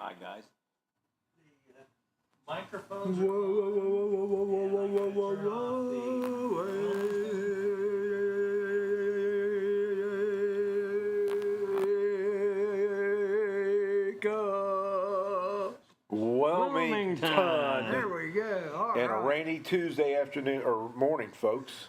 Hi, guys. Microphones Whoa, are on. whoa, whoa, whoa, whoa, whoa, whoa, whoa, Turn off Wilmington. There we go. All And a right. rainy Tuesday afternoon or morning, folks.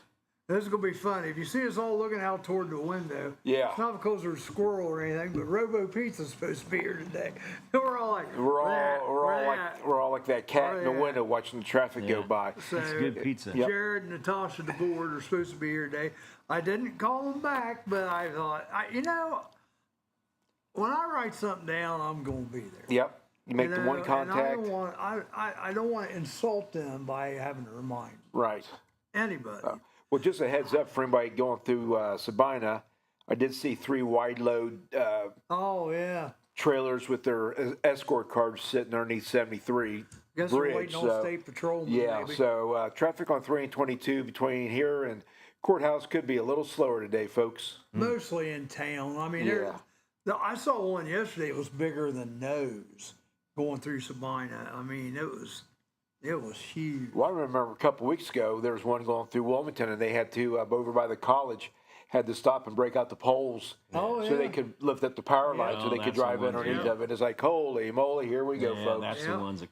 This is going to be funny. If you see us all looking out toward the window, Yeah. it's not because there's a squirrel or anything, but Robo Pizza's supposed to be here today. We're all like, We're all like that cat in the yeah. window watching the traffic go by. So, It's good pizza. Yep. Jared and Natasha, the board, are supposed to be here today. I didn't call them back, but I thought, when I write something down, I'm going to be there. Yep. You make the one And contact. I don't want to insult them by having to remind Right. anybody. Well, just a heads up for anybody going through Sabina, I did see 3 wide load Oh yeah. trailers with their escort cars sitting underneath 73 Guess bridge. we're waiting on state patrol. Yeah, maybe. so traffic on 3 and 22 between here and courthouse could be a little slower today, folks. Mostly in town. I mean, Yeah. I saw one yesterday. It was bigger than nose going through Sabina. I mean, it was huge. Well, I remember a couple weeks ago there was one going through Wilmington, and they had to over by the college had to stop and break out the poles Oh, so they yeah. could lift up the power line so Oh, they could that's drive the ones, underneath yeah. of it. It's like, holy moly, here we go, Yeah, folks. that's Yeah. the ones that.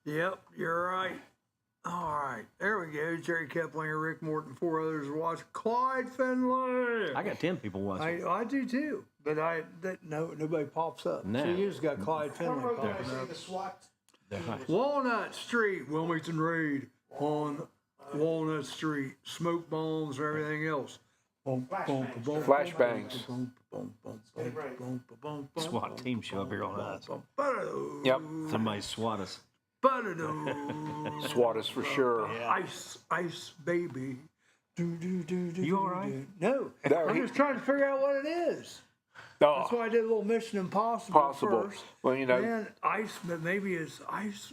Yep, you're right. All right, there we go. Jerry Keplinger, Rick Morton, 4 others watch. Clyde Finlay. I got 10 people watching. I do too, but nobody pops up. No. So you just got Clyde Finlay Where did I popping say up. the SWAT? Walnut Street, Wilmington raid on Walnut Street. Smoke bombs and everything else. Flashbangs. SWAT team show up here on us. Yep. Somebody swat us. SWAT us for sure. Ice, baby. You all right? No, No, I'm he- just trying to figure out what it is. Oh, That's why I did a little Mission Impossible possible. first. Well, you know, Then ice, but maybe it's ice,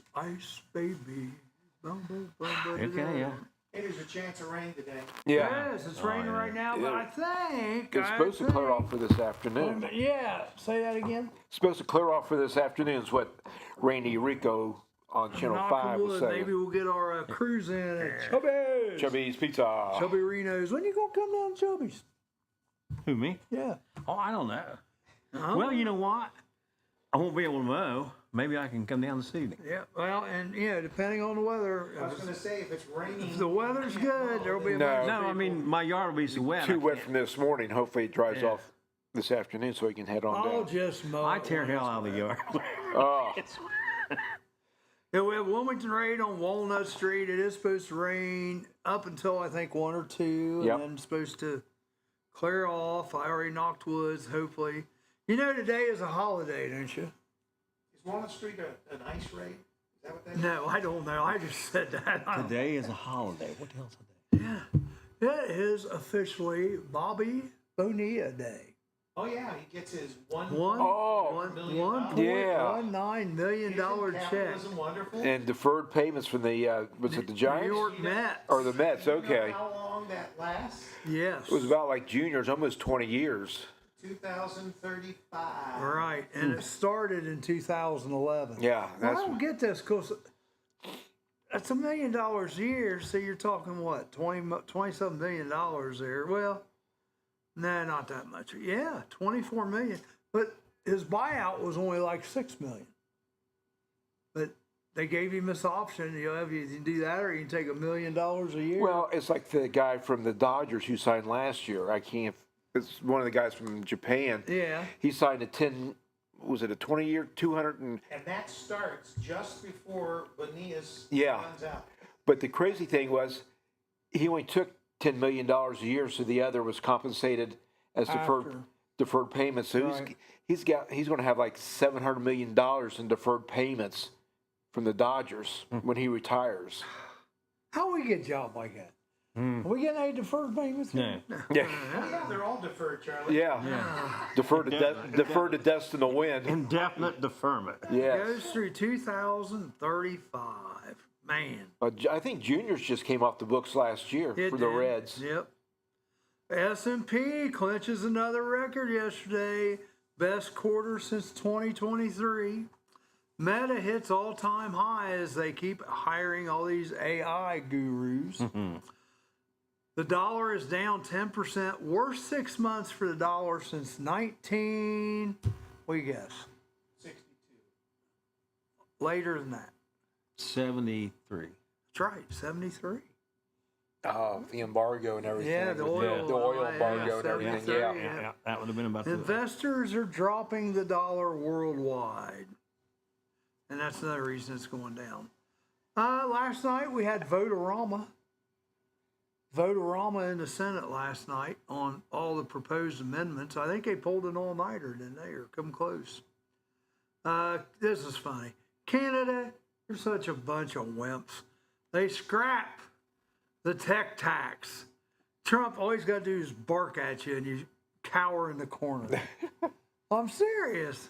baby. Okay, yeah. Hey, there's a chance of rain today. yeah. Yes, it's raining right now, but I think It's supposed to clear off for this afternoon. Yeah, say that again. It's supposed to clear off for this afternoon is what Randy Rico on Channel Knock 5 on was wood, saying. maybe we'll get our cruise in at Chubby's. Chubby's Pizza. Chubby Reno's. When you gonna come down to Chubby's? Who, me? Yeah. Oh, I don't know. Uh-huh. Well, you know what? I won't be able to mow. Maybe I can come down this evening. Yeah. Well, and depending on the weather, I was going to say, if it's raining. if the weather's good, there'll be a No. bunch of No, I people. mean, my yard will be so wet. Too wet from this morning. Hopefully it dries Yeah. off this afternoon so we can head on I'll down. just mow. I it tear when hell it's out of the yard. Oh, Yeah, we have Wilmington raid on Walnut Street. It is supposed to rain up until I think 1 or 2, Yep. and then it's supposed to clear off. I already knocked woods, hopefully. You know today is a holiday, don't you? Is Walnut Street an ice raid? Is that what that is? No, I don't know. I just said that. I don't- Today is a holiday. What the hell's today? It is officially Bobby Bonilla Day. Oh, yeah, he gets his One, Oh, $1.19 million check. Capitalism wonderful? and deferred payments from the, was it the Giants? New York Mets. Or the Mets, Do you okay. know how long that lasts? Yes. It was about like juniors, almost 20 years. 2035. Right, and it started in 2011. Yeah, Well, that's I don't get this because that's $1 million a year. So you're talking what, 27 million dollars there? Well, no, not that much. Yeah, 24 million. But his buyout was only like 6 million. But they gave him this option. You can do that, or you can take $1 million a year. well, it's like the guy from the Dodgers who signed last year. It's one of the guys from Japan. yeah. He signed a 20-year, 200 and And that starts just before Bonilla's Yeah. runs out. but the crazy thing was he only took $10 million a year, so the other was compensated as After. deferred payments. So Right. he's going to have like $700 million in deferred payments from the Dodgers when he retires. How we get a job like that? Are we getting any deferred payments? No. Yeah, Oh, yeah, they're all deferred, Charlie. yeah. Deferred to dust in the wind. Indefinite deferment. Yes. Goes through 2035. Man. I think juniors just came off the books last year It for the did. Reds. Yep. S&P clinches another record yesterday. best quarter since 2023. Meta hits all-time high as they keep hiring all these AI gurus. The dollar is down 10%. Worst 6 months for the dollar since 19. What do you guess? 62. Later than that. 73. That's right, 73. The embargo and everything. Yeah, the oil, the oil yeah, embargo and everything. 73, Yeah. yeah. That would have been about the. Investors are dropping the dollar worldwide. And that's another reason it's going down. Last night we had Votorama. Votorama in the Senate last night on all the proposed amendments. I think they pulled an all-nighter, didn't they? Or come close. This is funny. Canada, they're such a bunch of wimps. They scrap the tech tax. Trump, all he's got to do is bark at you and you cower in the corner. I'm serious.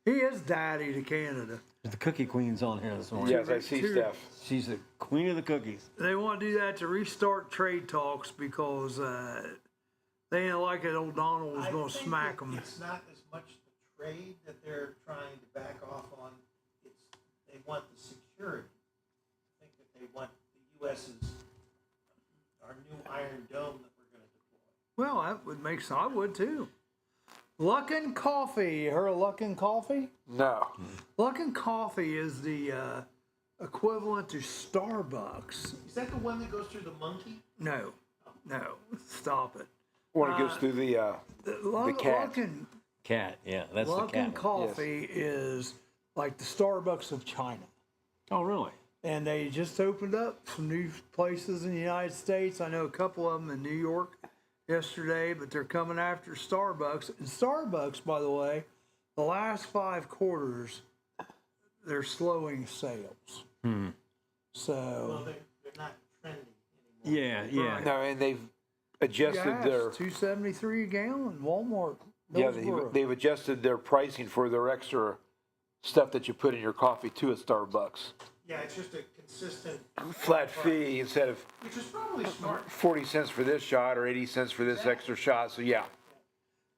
He is daddy to Canada. The Cookie Queen's on here this morning. Yes, I see Steph. She's the queen of the cookies. They want to do that to restart trade talks because they ain't like it. Old Donald was I going to think smack that them. It's not as much the trade that they're trying to back off on. It's they want the security. I think that they want the U.S.'s our new Iron Dome that we're going to deploy. Well, that would make sense. I would too. Luckin Coffee. You heard of Luckin Coffee? No. Luckin Coffee is the equivalent to Starbucks. Is that the one that goes through the monkey? No, stop it. One that goes through the cat. Luckin, Cat, yeah, that's the Luckin cat. Coffee is like the Starbucks of China. Oh, really? And they just opened up some new places in the United States. I know a couple of them in New York yesterday, but they're coming after Starbucks. And Starbucks, by the way, the last 5 quarters, they're slowing sales. So, Well, they're not trendy anymore. Yeah. No, and they've adjusted gas, their $2.73 a gallon. Walmart. they've adjusted their pricing for their extra stuff that you put in your coffee too at Starbucks. Yeah, it's just a consistent Flat fee instead of which is probably smart. 40 cents for this shot or 80 cents for this extra shot. So yeah.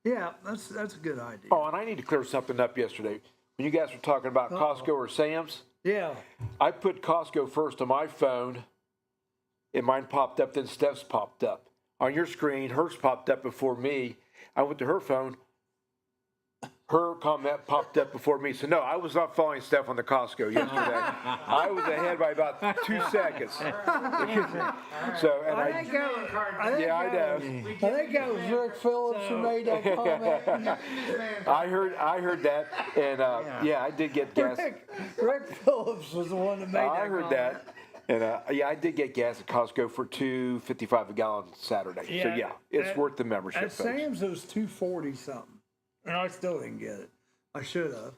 Yeah, that's a good idea. Oh, and I need to clear something up yesterday. When you guys were talking about Costco or Sam's, Yeah. I put Costco first on my phone, and mine popped up, then Steph's popped up. On your screen, hers popped up before me. I went to her phone, her comment popped up before me. So, no, I was not following Steph on the Costco yesterday. I was ahead by about 2 seconds. So, and I think that was Rick Phillips who made that comment. I heard that, and yeah, I did get gas. Rick Phillips was the one that made that I heard comment. that. And yeah, I did get gas at Costco for $2.55 a gallon Saturday. So yeah, it's at- worth the membership. At folks. Sam's, it was $2.40 something, and I still didn't get it. I should have.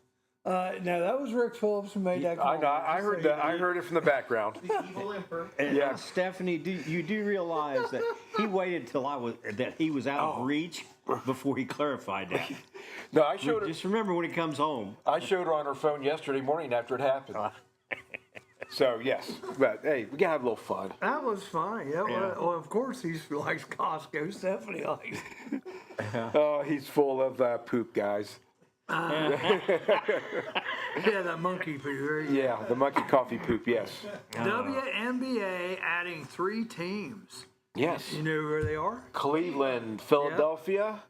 No, that was Rick Phillips who made that I comment. know. I heard that. I heard it from the background. The evil emperor. And Yeah. Stephanie, you do realize that he waited till he was out of reach before he clarified that. No, I showed her. Just remember when he comes home. I showed her on her phone yesterday morning after it happened. So yes, but hey, we gotta have a little fun. That was funny. Yeah, well, of course he likes Costco. Stephanie likes. Oh, he's full of poop, guys. Yeah, that monkey poo. Right? Yeah, the monkey coffee poop. Yes. WNBA adding 3 teams. Yes. You know where they are? Cleveland, Philadelphia,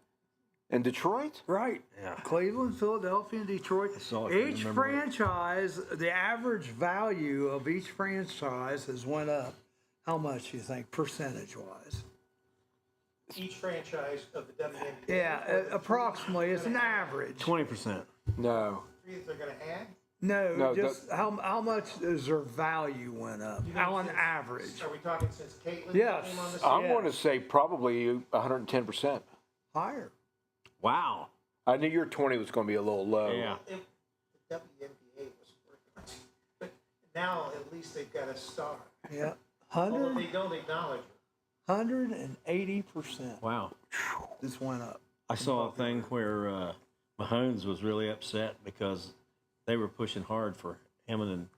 and Detroit. Right. Yeah. Cleveland, Philadelphia, and Detroit. saw it, I Each remember it. franchise, the average value of each franchise has went up. How much do you think, percentage-wise? Each franchise of the WNBA. Yeah, approximately. It's an average. 20%. No. Three that they're going to add. No, Just how much is their value went up on average? Are we talking since Caitlin Yes. came on the scene? I'm going to say probably 110%. Higher. Wow. I knew your 20 was going to be a little low. Yeah. The WNBA was working on it. But now at least they've got a star. Yeah. Although they don't acknowledge it. 180%. Wow. This went up. I saw a thing where Mahomes was really upset because they were pushing hard for him and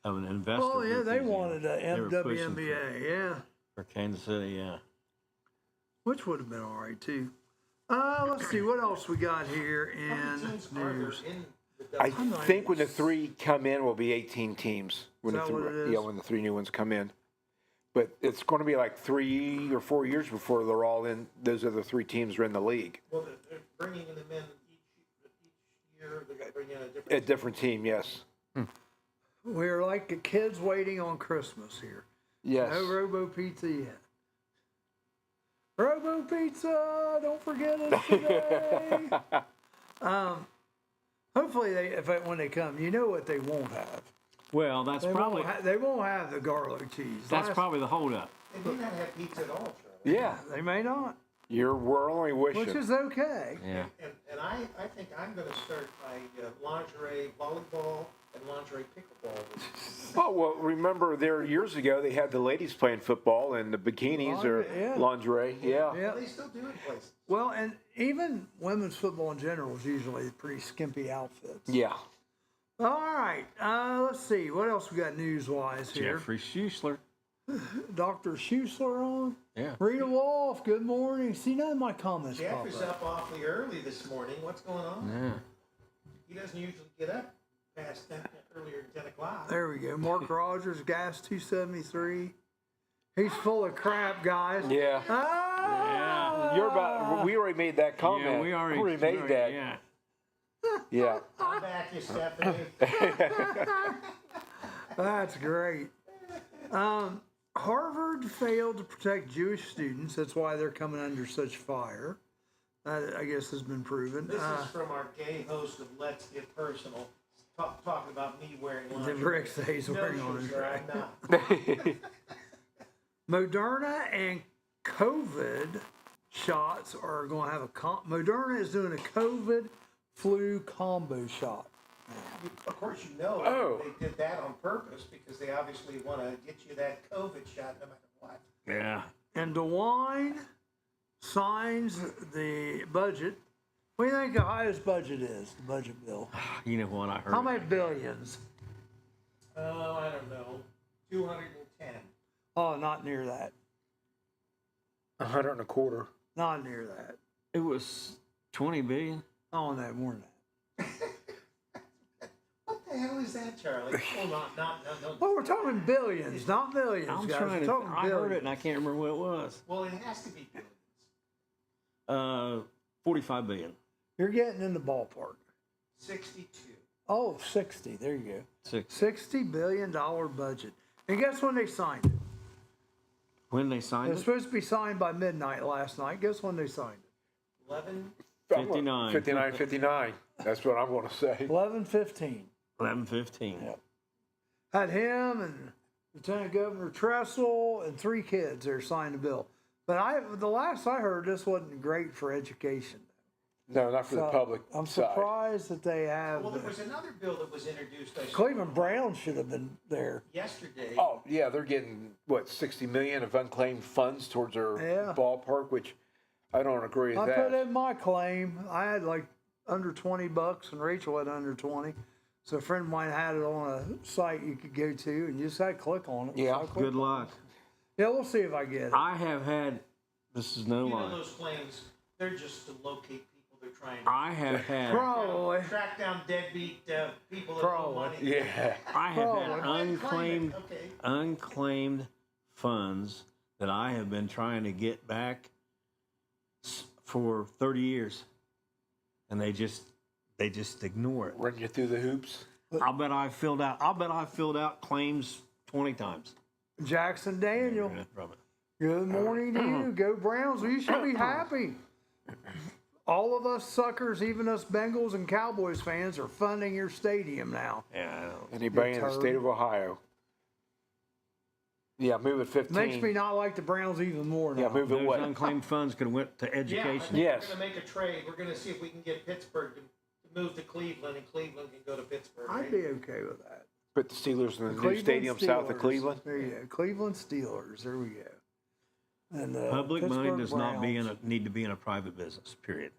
an investor. Oh yeah, group they he's in. wanted a They were pushing WNBA. Yeah. for Kansas City. Yeah. Which would have been all right too. Let's see what else we got here How many in teams are there news. in the I WNBA? think when the 3 come in, will be 18 teams. When Is that what it is? Yeah, when the 3 new ones come in. But it's going to be like 3 or 4 years before they're all in. Those other 3 teams are in the league. Well, they're bringing them in each year. They're going to bring in A different team, yes. We're like the kids waiting on Christmas here. Yes. No Robo Pizza yet. Robo Pizza, don't forget us today. Hopefully, when they come, you know what they won't have. Well, that's They probably won't have the garlic cheese. that's probably the holdup. They may not have pizza at all, Charlie. Yeah. They may not, We're only wishing. which is okay. Yeah. And I think I'm going to start my lingerie volleyball and lingerie pickleball. Oh, well, remember there years ago, they had the ladies playing football and the bikinis or Yeah. lingerie. Yeah. Yeah. They still do it places. Well, and even women's football in general is usually pretty skimpy outfits. Yeah. All right, let's see. What else we got news-wise here? Jeffrey Schuessler. Dr. Schuessler on? Yeah. Rita Wolf, good morning. See, none of my comments Jeff pop is up. up awfully early this morning. What's going on? Yeah. He doesn't usually get up past 10, earlier than 10 o'clock. There we go. Mark Rogers, gas 273. He's full of crap, guys. Yeah. Ah! You're about. We already made that comment. Yeah, we already made that. Yeah. Yeah. I'm back, you Stephanie. That's great. Harvard failed to protect Jewish students. That's why they're coming under such fire. That, I guess, has been proven. This is from our gay host of Let's Get Personal, talking about me wearing The lingerie. Rick says No, wearing on sir, I'm not. Moderna and COVID shots are going to have a Moderna is doing a COVID flu combo shot. Of course, you know Oh. they did that on purpose because they obviously want to get you that COVID shot no matter what. Yeah. And DeWine signs the budget. What do you think the highest budget is? The budget bill. You know what I heard? How many billions? Oh, I don't know. 210. Oh, not near that. 125. Not near that. It was 20 billion. Oh, no, more than that. What the hell is that, Charlie? Oh, no. Well, we're talking billions, not millions, I'm guys. trying We're to. talking I heard billions. it and I can't remember what it was. Well, it has to be billions. 45 billion. You're getting in the ballpark. 62. Oh, 60. There you go. 6. $60 billion budget. And guess when they signed it? When they It signed was it? supposed to be signed by midnight last night. Guess when they signed it? 11. 59. 59. That's what I'm going to say. 11:15. 11:15. Yep. Had him and Lieutenant Governor Tressel and 3 kids there signed the bill. But the last I heard, this wasn't great for education. No, not for the So, public I'm side. surprised that they have. Well, there was another bill that was introduced Cleveland Browns should have been there. yesterday. Oh, yeah, they're getting, what, 60 million of unclaimed funds towards their Yeah. ballpark, which I don't agree with I that. put in my claim. I had like under $20 and Rachel had under 20. So a friend of mine had it on a site you could go to and you just had to click on it. Yeah. So I clicked Good on luck. it. Yeah, we'll see if I get it. I have had. This is no You know lie. those claims, they're just to locate people they're trying to I have had. Probably. track down deadbeat people that owe Probably. money. Yeah. I have had Probably. unclaimed Okay. unclaimed funds that I have been trying to get back for 30 years, and they just ignore it. Run you through the hoops. I'll bet I filled out claims 20 times. Jackson Daniel. From it. Good morning to you. Go Browns. You should be happy. All of us suckers, even us Bengals and Cowboys fans, are funding your stadium now. Yeah, I know. Anybody in the turd. state of Ohio. Yeah, move it 15. Makes me not like the Browns even more now. Yeah, move it Those what? unclaimed funds could have went to Yeah, I education. think Yes. we're going to make a trade. We're going to see if we can get Pittsburgh to move to Cleveland, and Cleveland can go to Pittsburgh. I'd right? be okay with that. Put the Steelers in the new Cleveland stadium south of Steelers. Cleveland. There you go. Cleveland Steelers. There we go. And Public money Pittsburgh does not Browns. need to be in a private business. Period.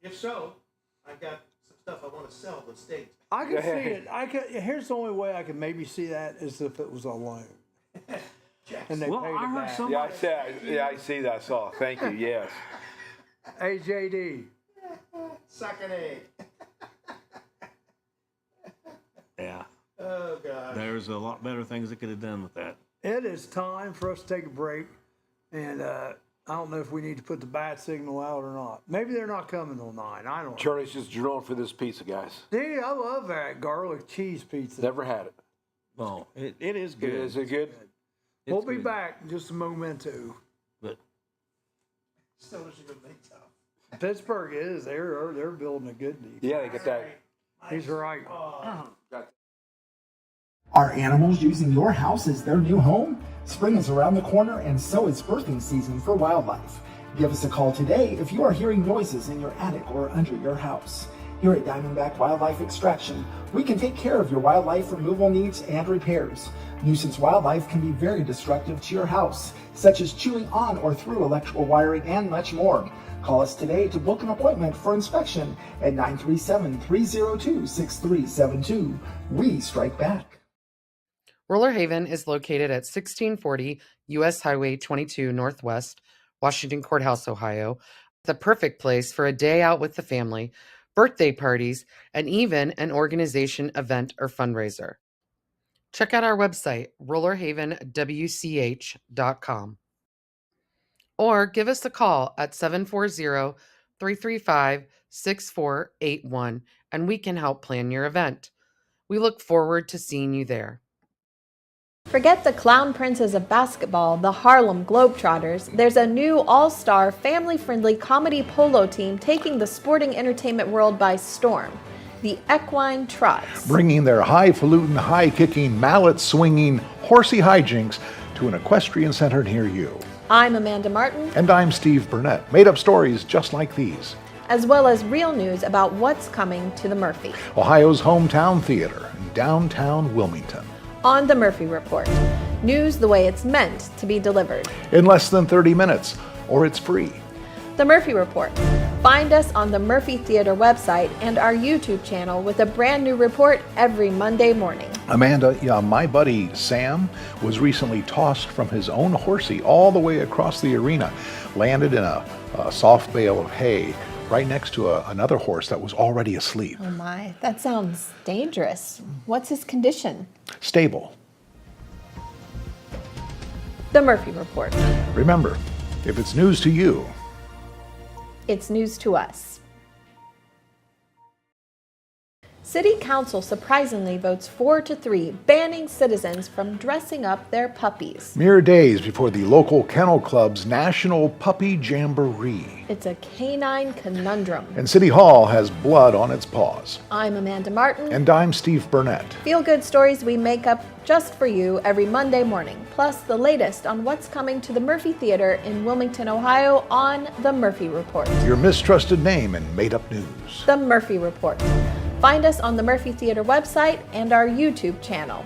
If so, I've got some stuff I want to sell the state. I can see it. Here's the only way I can maybe see that is if it was a loan. Jack, and they Well, paid I it heard back. some- Yeah, I see that. I saw. Thank you. Yes. Hey, JD. Suck an egg. Yeah. Oh, God. There's a lot better things that could have done with that. It is time for us to take a break, and I don't know if we need to put the bat signal out or not. Maybe they're not coming till 9. I don't know. Charlie's just drilling for this pizza, guys. See, I love that garlic cheese pizza. Never had it. Well, it is good. Is it good? It's We'll be good. back in just a momento. But Still wish it would be tough. Pittsburgh is. They're building a good defense. Yeah, they get that. He's right. Are animals using your house as their new home? Spring is around the corner, and so is birthing season for wildlife. Give us a call today if you are hearing noises in your attic or under your house. Here at Diamondback Wildlife Extraction, we can take care of your wildlife removal needs and repairs. Nuisance wildlife can be very destructive to your house, such as chewing on or through electrical wiring and much more. Call us today to book an appointment for inspection at 937-302-6372. We strike back. Roller Haven is located at 1640 U.S. Highway 22 Northwest, Washington Courthouse, Ohio, the perfect place for a day out with the family, birthday parties, and even an organization, event, or fundraiser. Check out our website, rollerhavenwch.com, or give us a call at 740-335-6481, and we can help plan your event. We look forward to seeing you there. Forget the clown princes of basketball, the Harlem Globetrotters. There's a new all-star, family-friendly comedy polo team taking the sporting entertainment world by storm. The Equine Trots. Bringing their highfalutin, high-kicking, mallet-swinging, horsey hijinks to an equestrian center near you. I'm Amanda Martin. And I'm Steve Burnett. Made up stories just like these. As well as real news about what's coming to the Murphy. Ohio's hometown theater in downtown Wilmington. On the Murphy Report. News the way it's meant to be delivered. In less than 30 minutes, or it's free. The Murphy Report. Find us on the Murphy Theater website and our YouTube channel with a brand new report every Monday morning. Amanda, my buddy Sam was recently tossed from his own horsey all the way across the arena, landed in a soft bale of hay right next to another horse that was already asleep. Oh my, that sounds dangerous. What's his condition? Stable. The Murphy Report. Remember, if it's news to you, It's news to us. City Council surprisingly votes 4-3, banning citizens from dressing up their puppies. mere days before the local kennel club's National Puppy Jamboree. It's a canine conundrum. And City Hall has blood on its paws. I'm Amanda Martin. And I'm Steve Burnett. Feel-good stories we make up just for you every Monday morning, plus the latest on what's coming to the Murphy Theater in Wilmington, Ohio on The Murphy Report. Your mistrusted name in made-up news. The Murphy Report. Find us on the Murphy Theater website and our YouTube channel.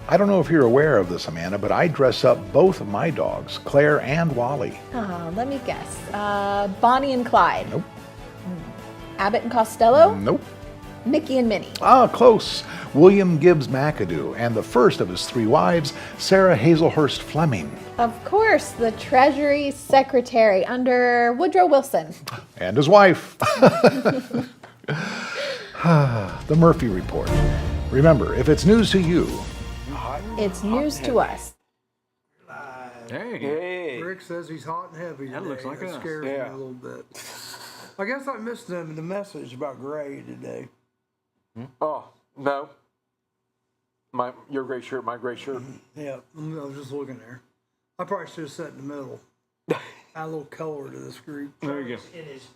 I don't know if you're aware of this, Amanda, but I dress up both of my dogs, Claire and Wally. Let me guess. Bonnie and Clyde. Nope. Abbott and Costello. Nope. Mickey and Minnie. Ah, close. William Gibbs McAdoo and the first of his 3 wives, Sarah Hazelhurst Fleming. Of course, the Treasury Secretary under Woodrow Wilson. And his wife. The Murphy Report. Remember, if it's news to you, It's news to us. hey, Hey. Rick says he's hot and heavy today. That looks like that us. scares me Yeah. a little bit. I guess I missed the message about Gray today. Oh, no. Your gray shirt, my gray shirt. Yeah, I was just looking there. I probably should have sat in the middle. Add a little color to this group. there you go. In his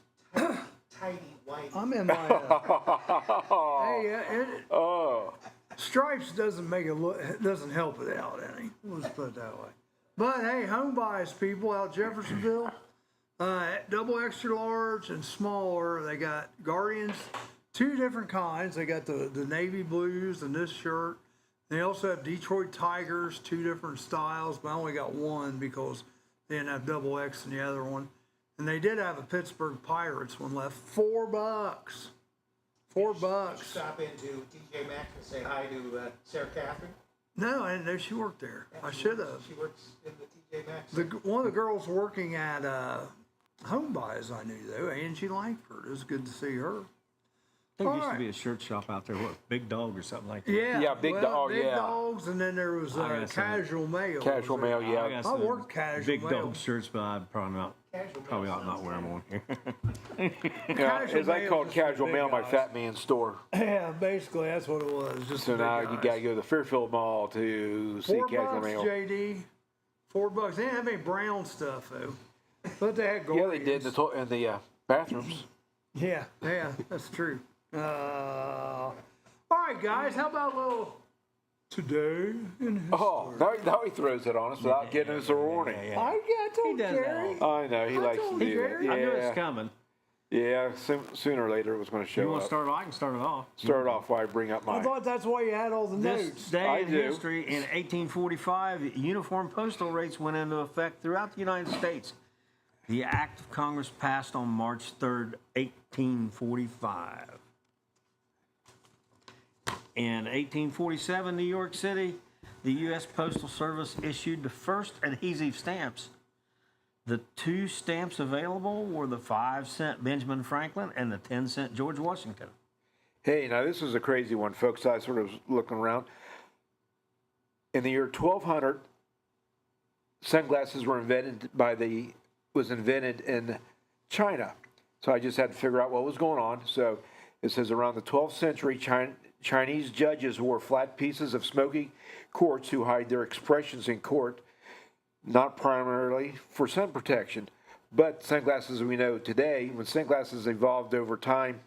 tidy white. I'm in my. Oh. Stripes doesn't make it look, doesn't help it out any. Let's put it that way. But hey, home buys people out Jeffersonville, double extra large and smaller. They got Guardians, 2 different kinds. They got the navy blues and this shirt. They also have Detroit Tigers, 2 different styles, but I only got one because they didn't have double X in the other one. And they did have a Pittsburgh Pirates one left. $4. $4. Stop into TJ Maxx and say hi to Sarah Catherine. No, I didn't know she worked there. I should have. She works in the TJ Maxx. One of the girls working at Home Buys I knew though, Angie Langford. It was good to see her. I think there All used to right. be a shirt shop out there, what, Big Dog or something like that. Yeah, Yeah, Big Dog, Big yeah. Dogs, and then there was I got some Casual Mail. Casual Mail, I yeah. got I some worked Casual Big Mail. Dog shirts, but I'd probably ought not wear them on here. Yeah, Casual as I Mail called just for Casual big Mail, my guys. fat man store. Yeah, basically that's what it was. Just So the big now you guys. got to go to the Fairfield Mall to see $4, Casual Mail. JD. $4. They didn't have any brown stuff though, but they had Yeah, they did Guardians. in the bathrooms. Yeah, that's true. All right, guys, how about a little today in history? Oh, now he throws it on us without giving us a warning. I told does that Gary. I know, he likes to told do you, that. Gary. Yeah, I knew it was coming. yeah. Sooner or later it was going to show You want up. to start? I can start it off. Start off while I bring up I mine. thought that's why you had all the This notes. day I in do. history, in 1845, uniform postal rates went into effect throughout the United States. The act of Congress passed on March 3rd, 1845. In 1847, New York City, the U.S. Postal Service issued the first adhesive stamps. The two stamps available were the 5-cent Benjamin Franklin and the 10-cent George Washington. Hey, now this is a crazy one, folks. I sort of was looking around. In the year 1200, sunglasses were invented in China. So I just had to figure out what was going on. So it says around the 12th century, Chinese judges wore flat pieces of smoky quartz to hide their expressions in court, not primarily for sun protection, but sunglasses we know today. When sunglasses evolved over time,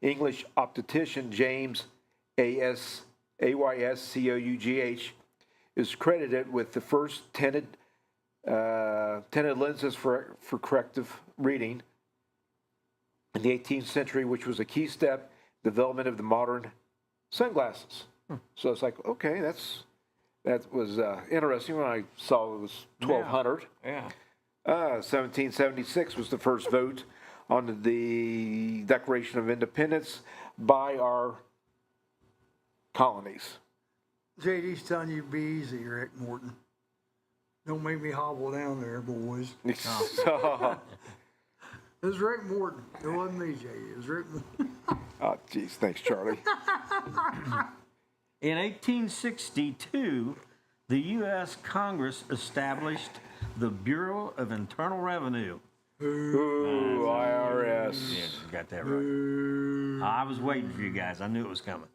English optician James Ayscough is credited with the first tinted lenses for corrective reading in the 18th century, which was a key step in the development of the modern sunglasses. So it's like, okay, that was interesting when I saw it was 1200. Yeah. 1776 was the first vote on the Declaration of Independence by our colonies. JD's telling you to be easy, Rick Morton. Don't make me hobble down there, boys. So, It was Rick Morton. It wasn't me, JD. It was Rick Morton. oh, geez, thanks, Charlie. In 1862, the U.S. Congress established the Bureau of Internal Revenue. Ooh, IRS. Yeah, you got that right. I was waiting for you guys. I knew it was coming.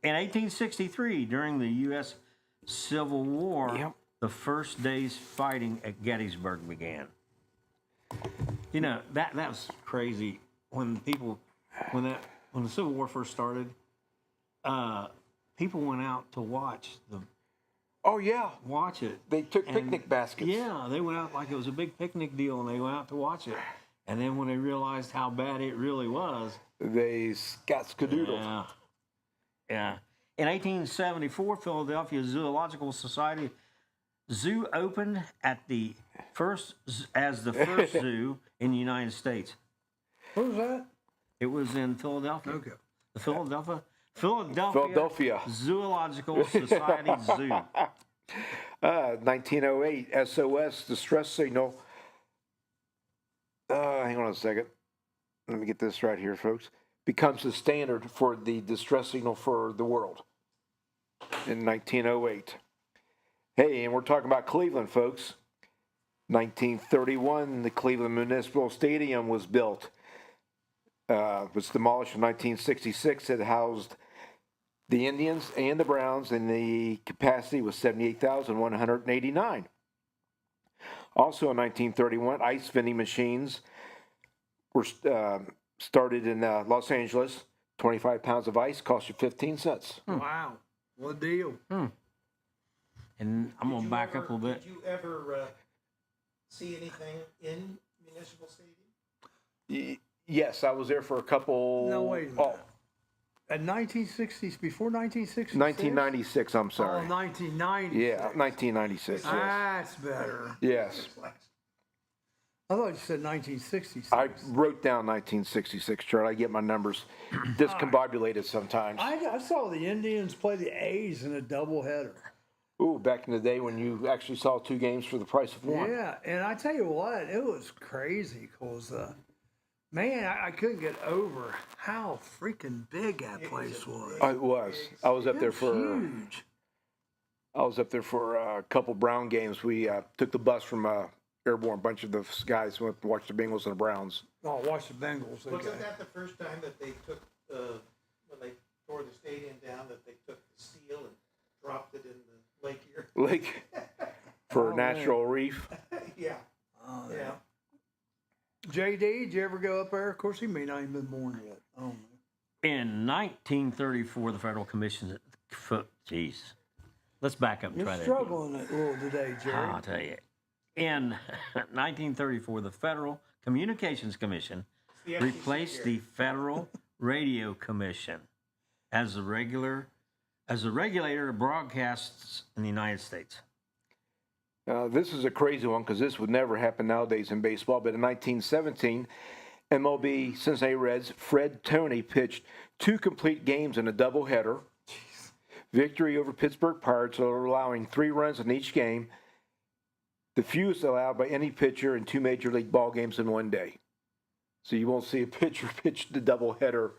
In 1863, during the U.S. Civil War, the first day's fighting at Gettysburg began. You know, that was crazy when the Civil War first started. People went out to watch it. They took And, picnic baskets. Yeah, they went out like it was a big picnic deal, and they went out to watch it. And then when they realized how bad it really was, They got skedoodled. yeah. In 1874, Philadelphia Zoological Society zoo opened as the first zoo in the United States. What was that? It was in Philadelphia. Okay. The Philadelphia Zoological Society Zoo. 1908, SOS distress signal. Hang on a second. Let me get this right here, folks. Becomes the standard for the distress signal for the world in 1908. Hey, and we're talking about Cleveland, folks. 1931, the Cleveland Municipal Stadium was built. Was demolished in 1966. It housed the Indians and the Browns, and the capacity was 78,189. Also in 1931, ice vending machines were started in Los Angeles. 25 pounds of ice cost you 15 cents. Wow. What a deal. And I'm going to back up a little bit. Did you ever see anything in Municipal Stadium? Yes, I was there for a couple. No, wait a minute. At 1960s, before 1966? 1996, I'm Oh, sorry. 1990. Yeah, 1996, yes. That's better. Yes. I thought you said 1966. I wrote down 1966, Charlie. I get my numbers discombobulated sometimes. I saw the Indians play the A's in a doubleheader. Ooh, back in the day when you actually saw 2 games for the price of 1. Yeah, and I tell you what, it was crazy because, man, I couldn't get over how freaking big that place was. It was. I was up It there was for. huge. I was up there for a couple Brown games. We took the bus from Airborne. A bunch of the guys went to watch the Bengals and the Browns. Oh, watch the Bengals. Okay. Wasn't that the first time that they took when they tore the stadium down, that they took the steel and dropped it in the lake here? Lake for Oh, Natural Reef. Yeah. Oh, Yeah. JD, did you ever go up there? Of course, he may not even been born yet. Oh, In 1934, the Federal Commission. Jeez. Let's back up and you're try that. struggling a little today, Jerry. I'll tell you. In 1934, the Federal Communications Commission The FCC replaced here. the Federal Radio Commission as the regulator of broadcasts in the United States. This is a crazy one because this would never happen nowadays in baseball. But in 1917, MLB Cincinnati Reds Fred Toney pitched 2 complete games in a doubleheader. Victory over Pittsburgh Pirates, allowing 3 runs in each game. The fewest allowed by any pitcher in 2 major league ball games in one day. So you won't see a pitcher pitch the doubleheader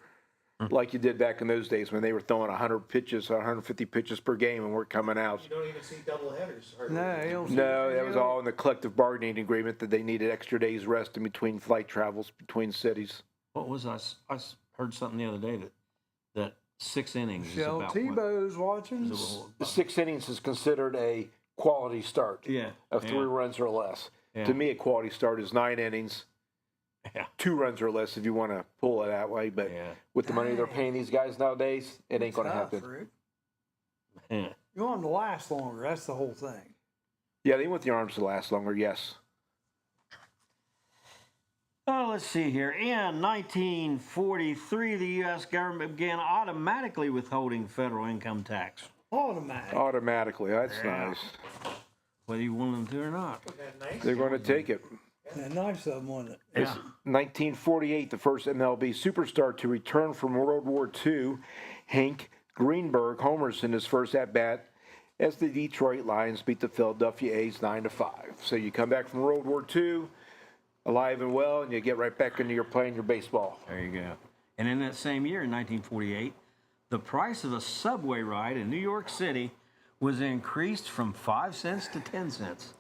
like you did back in those days when they were throwing 100 pitches, 150 pitches per game and weren't coming out. You don't even see double headers. No, you don't see No, it. that was all in the collective bargaining agreement that they needed extra days rest in between flight travels between cities. What was I heard something the other day that 6 innings is Michelle about Tebow's watching. The 6 innings is considered a quality start Yeah. of 3 runs or less. Yeah. To me, a quality start is 9 innings, Yeah. 2 runs or less if you want to pull it that way. But Yeah. with the money they're paying these guys nowadays, it ain't going to Tough, happen. Rick. Yeah. You want them to last longer. That's the whole thing. Yeah, they want the arms to last longer, yes. Oh, let's see here. In 1943, the U.S. government began automatically withholding federal income tax, Automatic. Automatically. That's Yeah. nice. whether you want them to or not. Wasn't that nice? They're going to take it. Yeah, nice of them, wasn't it? It's 1948, the first MLB superstar to return from World War II, Hank Greenberg, homers in his first at-bat as the Detroit Lions beat the Philadelphia A's 9-5. So you come back from World War II, alive and well, and you get right back into your playing your baseball. There you go. And in that same year, in 1948, the price of a subway ride in New York City was increased from 5 cents to 10 cents.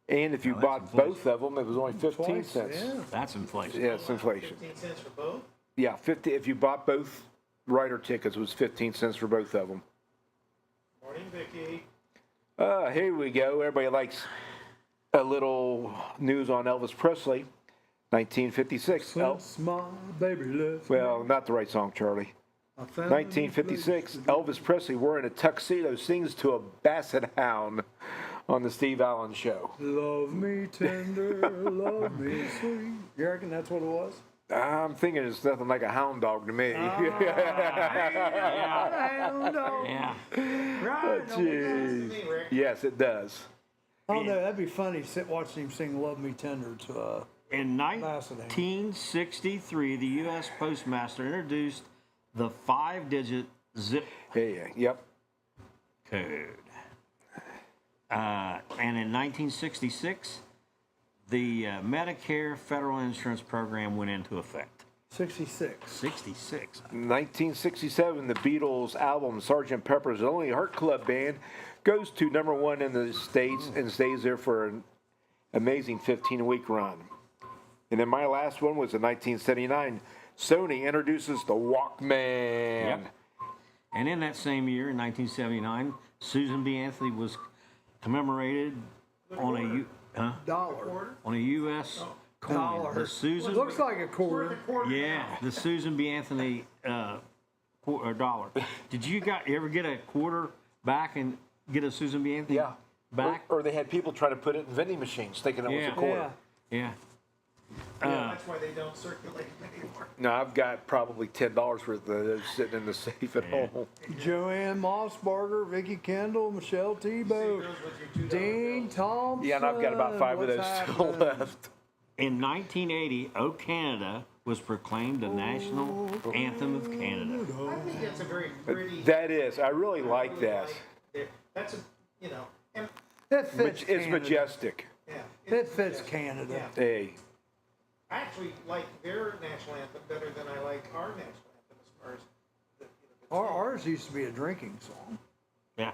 And if you that's bought inflation. both of them, it was only 15 Twice, cents. yeah. That's inflation. Yeah, it's inflation. 15 cents for both? Yeah, 50. If you bought both rider tickets, it was 15 cents for both of them. Morning, Vicky. Here we go. Everybody likes a little news on Elvis Presley, 1956. Since my baby left. Well, not the right song, Charlie. I found 1956, a place Elvis Presley wearing a tuxedo sings to a basset hound on the Steve Allen Show. to Love me tender, love me sweet. You reckon that's what it was? I'm thinking it's nothing like a hound dog to me. Hound dog. Yeah. Right. no, Jeez. Me, Rick. Yes, it does. Oh no, that'd be funny. Watching him sing "Love Me Tender" to In Fascinating. 1963, the U.S. Postmaster introduced the 5-digit zip Yeah, yep. code. And in 1966, the Medicare federal insurance program went into effect. 66. 66. 1967, the Beatles' album Sgt. Pepper's Lonely Heart Club Band goes to #1 in the States and stays there for an amazing 15-week run. And then my last one was in 1979. Sony introduces the Walkman. Yep. And in that same year, in 1979, Susan B. Anthony was commemorated on a U.S. coin. Dollar. The Susan. Looks like a quarter. Yeah, the Susan B. Anthony dollar. Did you ever get a quarter back and get a Susan B. Anthony Yeah. back? Or they had people trying to put it in vending machines thinking it was Yeah. a quarter. Yeah. Yeah. Yeah, that's why they don't circulate them anymore. No, I've got probably $10 worth of those sitting in the safe at home. Joanne Mossberger, Vicky Kendall, Michelle Tebow, Those with your $2 Dean bills. Thompson. Yeah, and I've got about 5 of What's those still happening? left. In 1980, "O Canada" was proclaimed the national anthem of Canada. I think it's a very pretty. That is, I really like that. That's a, you know, and It fits It's Canada. majestic. yeah. It fits majestic. Canada. Yeah. Hey, I actually like their national anthem better than I like our national anthem as far as the, Ours used to be a drinking song. Yeah.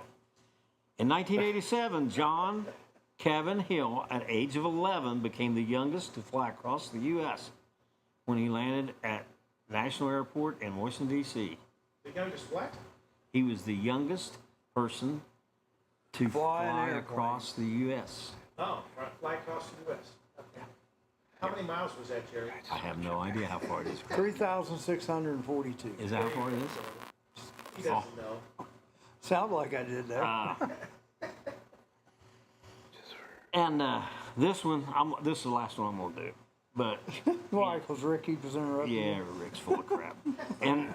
In 1987, John Kevin Hill, at age of 11, became the youngest to fly across the U.S. when he landed at National Airport in Washington, D.C. the youngest what? He was the youngest person to Fly an fly airplane. across the U.S. Oh, fly across the U.S. Okay. How many miles was that, Jerry? I have no idea how far it is. 3,642. Is that how far it is? He doesn't know. Sound like I did that. And this one, this is the last one I'm gonna do. But Why? Because Ricky was interrupting. yeah, Rick's full of crap. And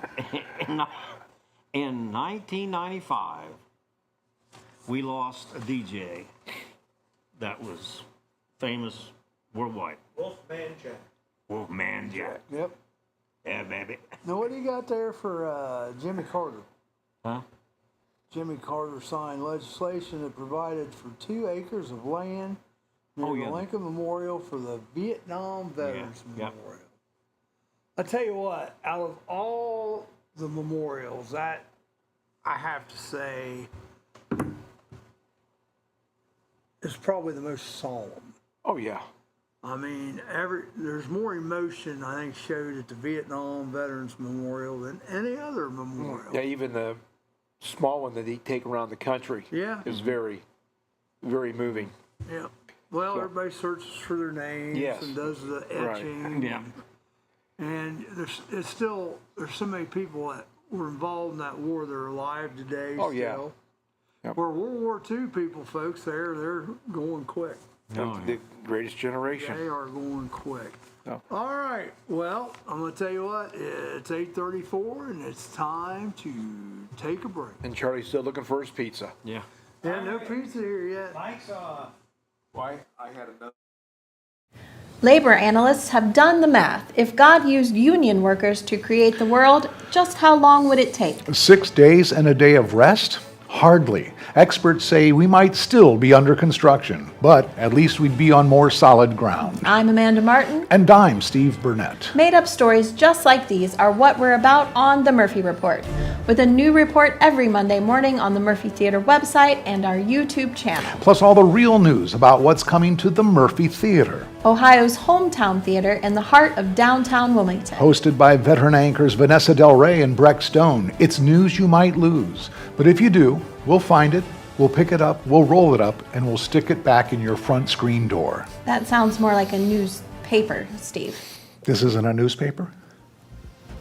in 1995, we lost a DJ that was famous worldwide. Wolfman Jack. Wolfman Jack. Yep. Yeah, baby. Now, what do you got there for Jimmy Carter? Huh? Jimmy Carter signed legislation that provided for 2 acres of land near Oh, the yeah. Lincoln Memorial for the Vietnam Veterans Yep. Memorial. I tell you what, out of all the memorials, that I have to say is probably the most solemn. oh yeah. I mean, there's more emotion, I think, showed at the Vietnam Veterans Memorial than any other memorial. Yeah, even the small one that they take around the country Yeah. is very, very moving. Yeah. Well, So- everybody searches for their names Yes. and does the Right. etching. Yeah. And there's so many people that were involved in that war that are alive today. Oh, yeah. still. Yep. Where World War II people, folks, they're going quick. Oh, The greatest generation. They are going quick. Oh. All right. Well, I'm going to tell you what. It's 8:34, and it's time to take a break. And Charlie's still looking for his pizza. Yeah. Yeah, no pizza here yet. Mike's off. Why? I had another. Labor analysts have done the math. If God used union workers to create the world, just how long would it take? 6 days and a day of rest? Hardly. Experts say we might still be under construction, but at least we'd be on more solid ground. I'm Amanda Martin. And I'm Steve Burnett. Made up stories just like these are what we're about on The Murphy Report, with a new report every Monday morning on the Murphy Theater website and our YouTube channel. Plus all the real news about what's coming to the Murphy Theater. Ohio's hometown theater in the heart of downtown Wilmington. Hosted by veteran anchors Vanessa Del Rey and Breck Stone. It's news you might lose. But if you do, we'll find it, we'll pick it up, we'll roll it up, and we'll stick it back in your front screen door. That sounds more like a newspaper, Steve. This isn't a newspaper?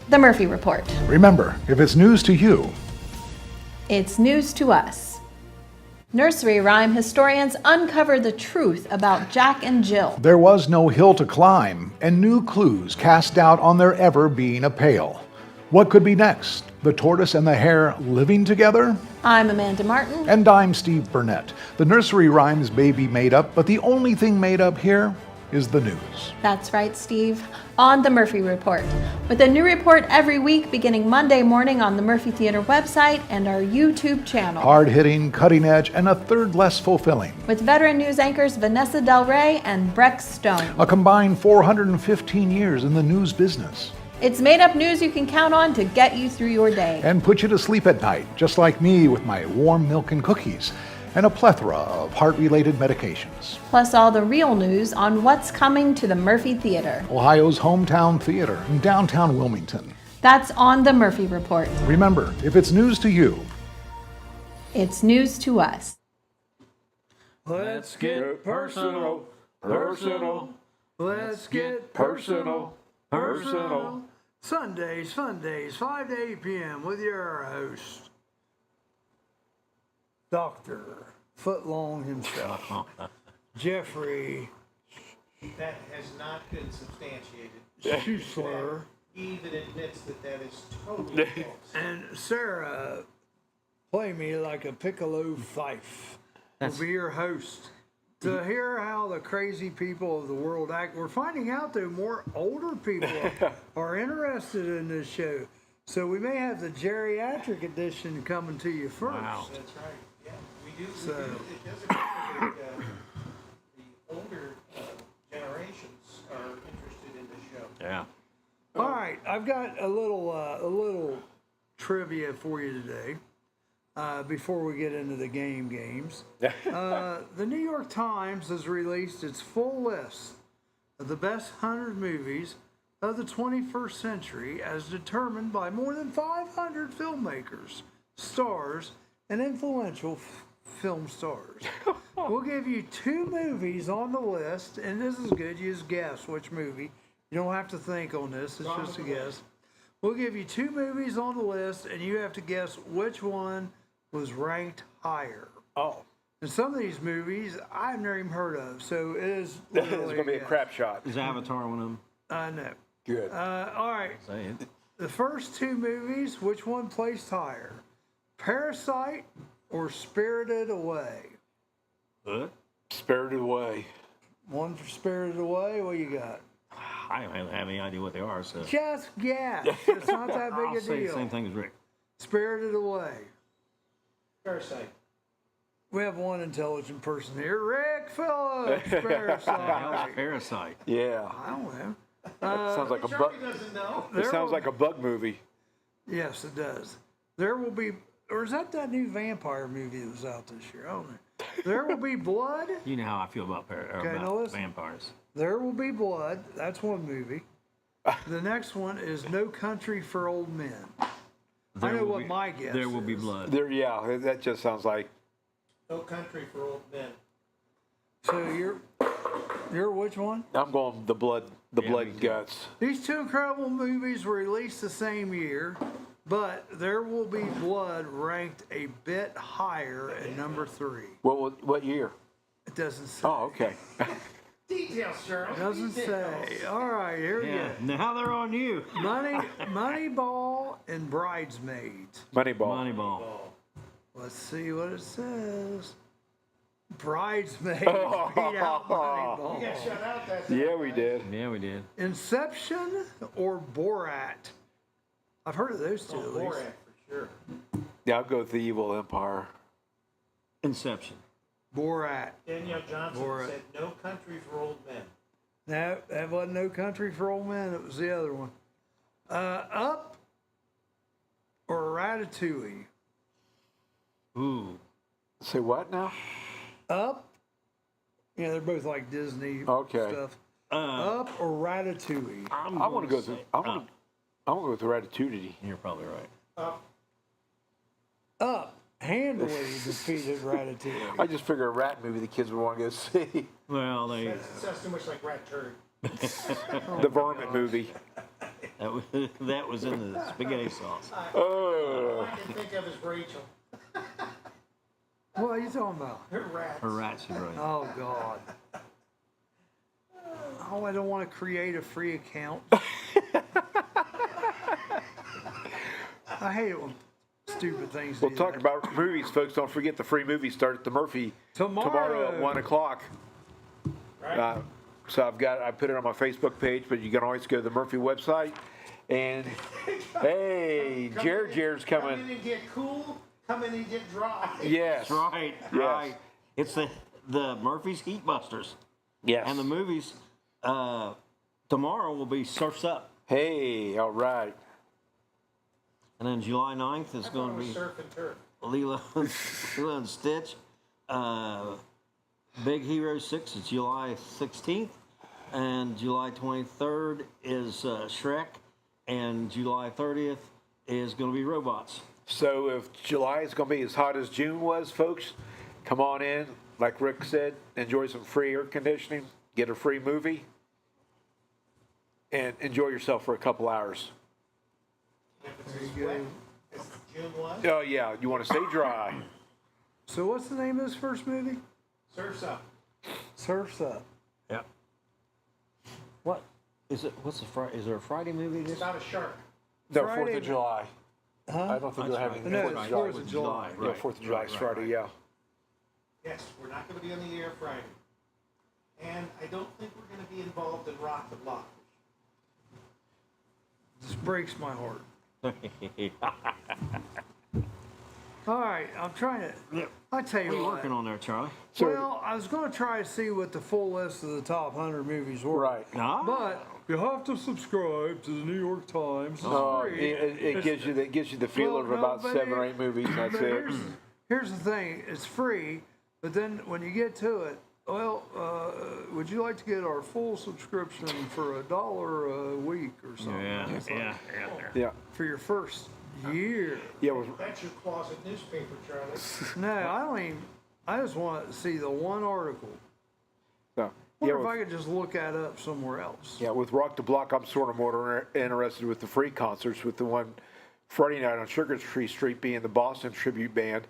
The Murphy Report. Remember, if it's news to you, It's news to us. Nursery rhyme historians uncover the truth about Jack and Jill. there was no hill to climb, and new clues cast doubt on there ever being a pail. What could be next? The tortoise and the hare living together? I'm Amanda Martin. And I'm Steve Burnett. The nursery rhymes may be made up, but the only thing made up here is the news. That's right, Steve. On The Murphy Report. With a new report every week beginning Monday morning on the Murphy Theater website and our YouTube channel. Hard-hitting, cutting-edge, and a third less fulfilling. With veteran news anchors Vanessa Del Rey and Breck Stone. A combined 415 years in the news business. It's made up news you can count on to get you through your day. And put you to sleep at night, just like me with my warm milk and cookies. And a plethora of heart-related medications. Plus all the real news on what's coming to the Murphy Theater. Ohio's hometown theater in downtown Wilmington. That's on The Murphy Report. Remember, if it's news to you, It's news to us. Let's Get personal, personal, Let's get personal, personal. Sundays, 5 to 8 p.m. with your host, Dr. Footlong himself, Jeffrey That has not been substantiated. Schuessler, He even admits that that is totally false. and Sarah Play Me Like a Piccolo Fife will be your host. To hear how the crazy people of the world act, we're finding out that more older people are interested in this show. So we may have the geriatric edition coming to you first. Wow. That's right. Yeah. do. So- It does appear that the older generations are interested in the show. Yeah. All right, I've got a little trivia for you today. Before we get into the games, the New York Times has released its full list of the best 100 movies of the 21st century, as determined by more than 500 filmmakers, stars, and influential film stars. We'll give you 2 movies on the list, and this is good. You just guess which movie. You don't have to think on this. It's just a guess. We'll give you 2 movies on the list, and you have to guess which one was ranked higher. Oh, And some of these movies I've never even heard of, so it is. it's going to be a crap shot. Is Avatar one of them? No. Good. All right. Say it. The first 2 movies, which one placed higher? Parasite or Spirited Away? What? Spirited Away. One for Spirited Away. What you got? I don't have any idea what they are, so. Just guess. It's not that big I'll a say the deal. same thing as Rick. Spirited Away. Parasite. We have one intelligent person here. Rick Phillips, How's Parasite. Parasite? Yeah. I don't know. Sounds like a bug. Charlie doesn't know. It sounds like a bug movie. Yes, it does. There will be, or is that new vampire movie that was out this year? I don't know. There will be blood. You know how I feel about, now about listen. vampires. There will be blood. That's one movie. The next one is No Country for Old Men. I know will what be- my guess There will be is. blood. There, yeah, that just sounds like. No Country for Old Men. So you're which one? I'm going the blood me and too. guts. These 2 incredible movies were released the same year, but There Will Be Blood ranked a bit higher at number 3. What year? It doesn't say. Oh, okay. Details, Charlie. It doesn't Details. say. All right, here we Yeah. go. Now they're on you. Moneyball and Bridesmaids. Moneyball. Moneyball. Let's see what it says. Bridesmaids beat out Moneyball. You got shut out that. Yeah, we did. Yeah, we did. Inception or Borat? I've heard of those 2 Oh, at least. Borat for sure. Yeah, I'll go with the Evil Empire. Inception. Borat. Danielle Johnson Borat. said No Country for Old Men. No, that wasn't No Country for Old Men. It was the other one. Up or Ratatouille? Ooh. Say what now? Up. Yeah, they're both like Disney Okay. stuff. Up or Ratatouille? I want to go through. I want to go with the Ratatouille. You're probably right. Up handily defeated Ratatouille. I just figure a rat movie the kids would want to go see. Well, they That sounds too much like Rat Turd. The Vermin movie. that was in the spaghetti sauce. Oh. All I can think of is Rachel. What are you talking about? Her rats. Her rats are right. Oh, God. Oh, I don't want to create a free account. I hate it when stupid things Well, do talking that. about movies, folks, don't forget the free movies start at the Murphy tomorrow at 1 o'clock. Right? So I put it on my Facebook page, but you can always go to the Murphy website. And hey, Jared's Come coming. in and get cool. Come in and get dry. Yes. That's right. Yes. Right. It's the Murphy's Heat Busters. Yes. And the movies tomorrow will be Surf's Up. Hey, all right. And then July 9th is I thought going it to was be Surf and Turf. Lilo and Stitch. Big Hero 6 is July 16th. And July 23rd is Shrek. And July 30th is going to be Robots. So if July is going to be as hot as June was, folks, come on in. Like Rick said, enjoy some free air conditioning, get a free movie, and enjoy yourself for a couple hours. If it's as wet as June was, Oh, yeah, you want to stay dry. So what's the name of this first movie? Surf's Up. Surf's Up. Yeah. What is it? What's the Friday? Is there a Friday movie? It's This? about a shark. No, Friday. 4th of July. Huh? I don't think That's they're having right. No, Fourth it's of July. 4th of July. Yeah, 4th of July is Friday, yeah. Yes, we're not going to be on the air Friday. And I don't think we're going to be involved in Rock the Block. This breaks my heart. All right, I'm trying to. Yep. I tell you What are you what. working on there, Charlie? Well, I was going to try to see what the full list of the top 100 movies were. Right. Ah. But you have to subscribe to the New York Times. It's free. It gives you the feeler of Well, no, about but 7 or 8 movies. That's But it. here's the thing: it's free, but then when you get to it, well, would you like to get our full subscription for $1 a week or something? Yeah, It's like, Yeah. For your first year. Yeah. Well, That's your closet newspaper, Charlie. No, I don't even. I just want to see the one article. no. Wonder Yeah, if with, I could just look that up somewhere else. yeah, with Rock the Block, I'm sort of more interested with the free concerts, with the one Friday night on Sugar Tree Street being the Boston Tribute Band.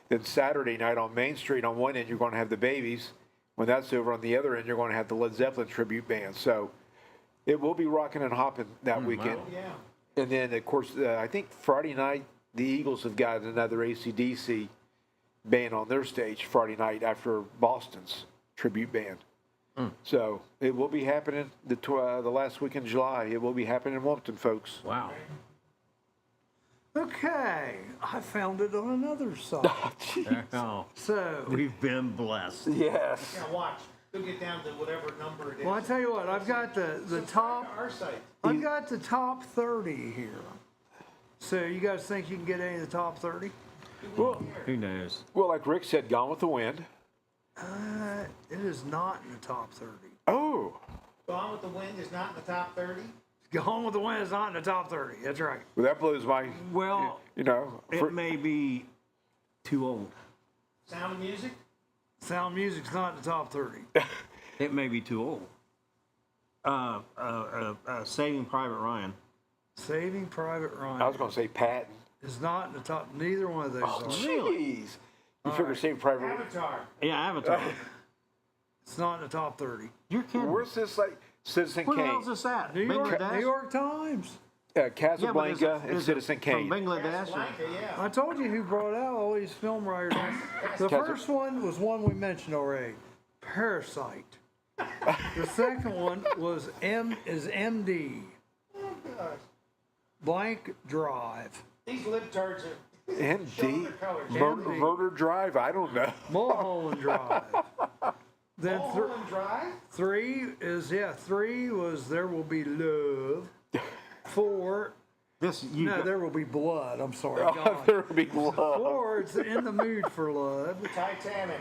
Then Saturday night on Main Street, on one end, you're going to have the Babies. When that's over, on the other end, you're going to have the Led Zeppelin Tribute Band. So it will be rocking and hopping that weekend. Oh, yeah. And then, of course, I think Friday night, the Eagles have got another AC/DC band on their stage Friday night after Boston's tribute band. So it will be happening the last week in July. It will be happening in Wilmington, folks. Wow. Okay, I found it on another site. Oh, So, we've been blessed. Yes. Now watch. You'll get down to whatever number it is. well, I tell you what, I've got the top. Our site. I've got the top 30 here. So, you guys think you can get any of the top 30? Well, Who knows? well, like Rick said, Gone with the Wind. It is not in the top 30. Oh, Gone with the Wind is not in the top 30. Gone with the Wind is not in the top 30. That's right. well, that blows my, Well, you know. it may be too old. Sound of Music. Sound Music's not in the top 30. It may be too old. Saving Private Ryan. Saving Private Ryan I was going to say Patton. is not in the top. Neither one of those Oh, are. jeez. You figure Saving Private Ryan. Avatar. Yeah, Avatar. It's not in the top 30. You're kidding. Where's this, like, Citizen Where the hell's Kane? this at? New York, Bangladesh? New York Times. Casablanca is and it Citizen Kane. From Bangladesh? Casablanca, yeah. I told you who brought out all these film writers. The first one was one we mentioned already, Parasite. The second one was MD, Gosh, Blank Drive, these libtards are showing MD. their colors. MD. Murder Drive? I don't know. Mulholland Drive. Then Mulholland Drive. three was There Will Be Love. 4, There Will Be Blood. I'm sorry, God. There will be love. 4, it's In the Mood for Love. Titanic.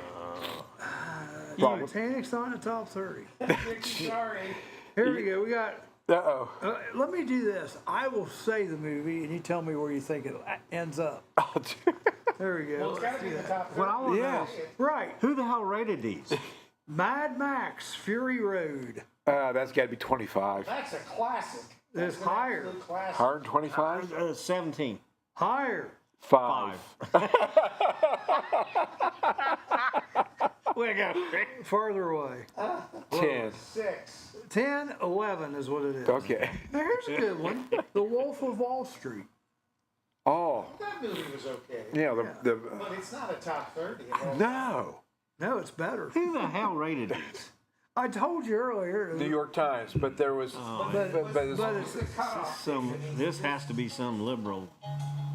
Titanic's not in the top 30. Sorry. Here we go. We got. Uh-oh. Let me do this. I will say the movie, and you tell me where you think it ends up. There we go. Well, it's got Let's to be do the that. top 30. What I want to Yeah. know is, Right. who the hell rated these? Mad Max Fury Road. That's got to be 25. That's a classic. It's That's an higher. absolute classic. 125? 17. Higher. 5. Way to go. Farther away. 10. 6. 10, 11 is what it is. Okay. Now here's a good one. The Wolf of Wall Street. Oh, That movie was okay. yeah. The But it's not a top 30 at all. no. No, it's better. Who the hell rated these? I told you earlier. New York Times, but there was. But it's- it's, The cutoff. This has to be some liberal.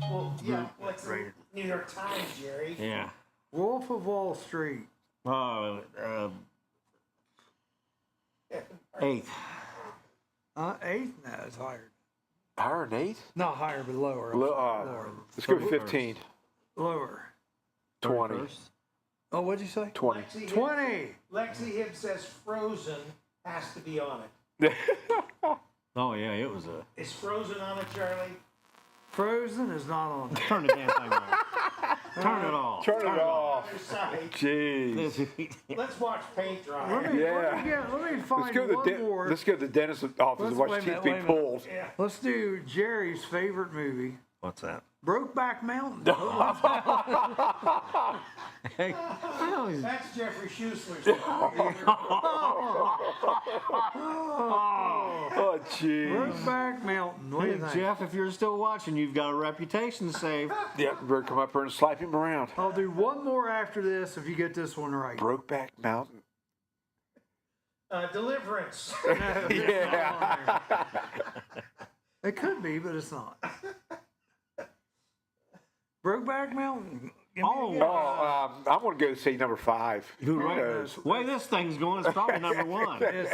Well, yeah, what's the New York Times, Jerry? Yeah. Wolf of Wall Street. Oh, 8th. 8th? No, it's higher. Higher than 8? Not higher, but lower. I'm sorry, lower. Let's go with 15. Lower. 20. 31st? Oh, what'd you say? 20. Lexi Hibb- 20. Lexi Hibb says Frozen has to be on it. Oh, yeah, it was a. Is Frozen on it, Charlie? Frozen is not on there. Turn the damn thing on. Turn it off. Turn it off. Other side. Jeez. Let's watch paint dry. Let me Yeah. find Let's go to one the more. let's go to the dentist's office and watch wait a teeth minute, be wait a minute. pulled. Yeah. Let's do Jerry's favorite movie, What's that? Brokeback Mountain. Hey, I always- That's Jeffrey Schussler's. Oh, jeez. Brokeback Mountain. What do you think? Jeff, if you're still watching, you've got a reputation to save. Yeah, better come up here and slap him around. I'll do one more after this if you get this one right. Brokeback Mountain. Deliverance. Yeah. It could be, but it's not. Brokeback Mountain. Give me a Oh, guess. I'm going to go say number 5. Who Who right? knows? The way this thing's going, it's probably number 1. It's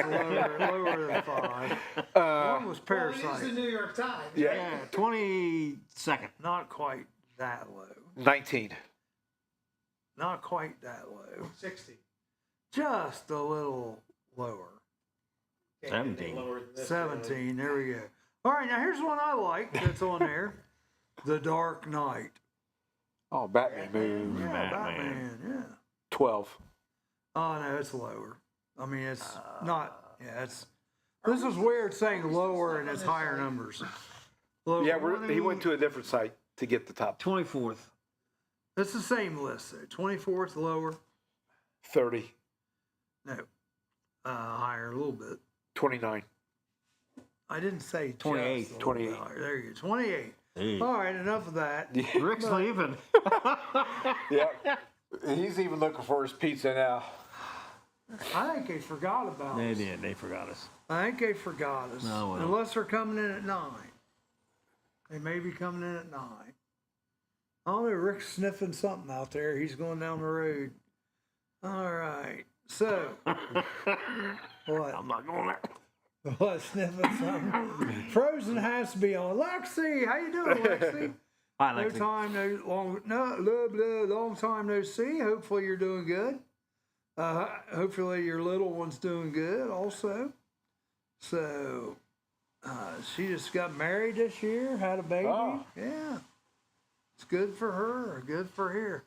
lower than 5. One was Well, it is Parasite. the New York Times. Yeah. Yeah, 22nd. Not quite that low. 19. Not quite that low. 60. Just a little lower. Can't get 17. any lower than this, 17. There we go. All right, now here's one I like that's on there. The Dark Knight. Oh, Batman movie. Yeah, Batman. Batman. Yeah. 12. Oh no, it's lower. I mean, it's not. Yeah, it's. This is weird saying lower and it's higher numbers. Lower. Yeah, he went to a different site to get the top 24th. It's the same list. Though. 24th lower. 30. No, higher a little bit. 29. I didn't say 28. just a little bit 28. higher. There you go. 28. Hey. All right, enough of that. Rick's leaving. Yeah. He's even looking for his pizza now. I think they forgot about They us. did. They forgot us. I think they forgot us. No, well. Unless they're coming in at 9. They may be coming in at 9. I don't know, Rick's sniffing something out there. He's going down the road. All right. So, what? I'm not going there. What, sniffing something? Frozen has to be on. Lexi, how you doing, Lexi? Hi, No Lexi. time, long time no see. Hopefully you're doing good. Hopefully your little one's doing good also. So, she just got married this year, had a baby. Oh. Yeah. It's good for her, good for here.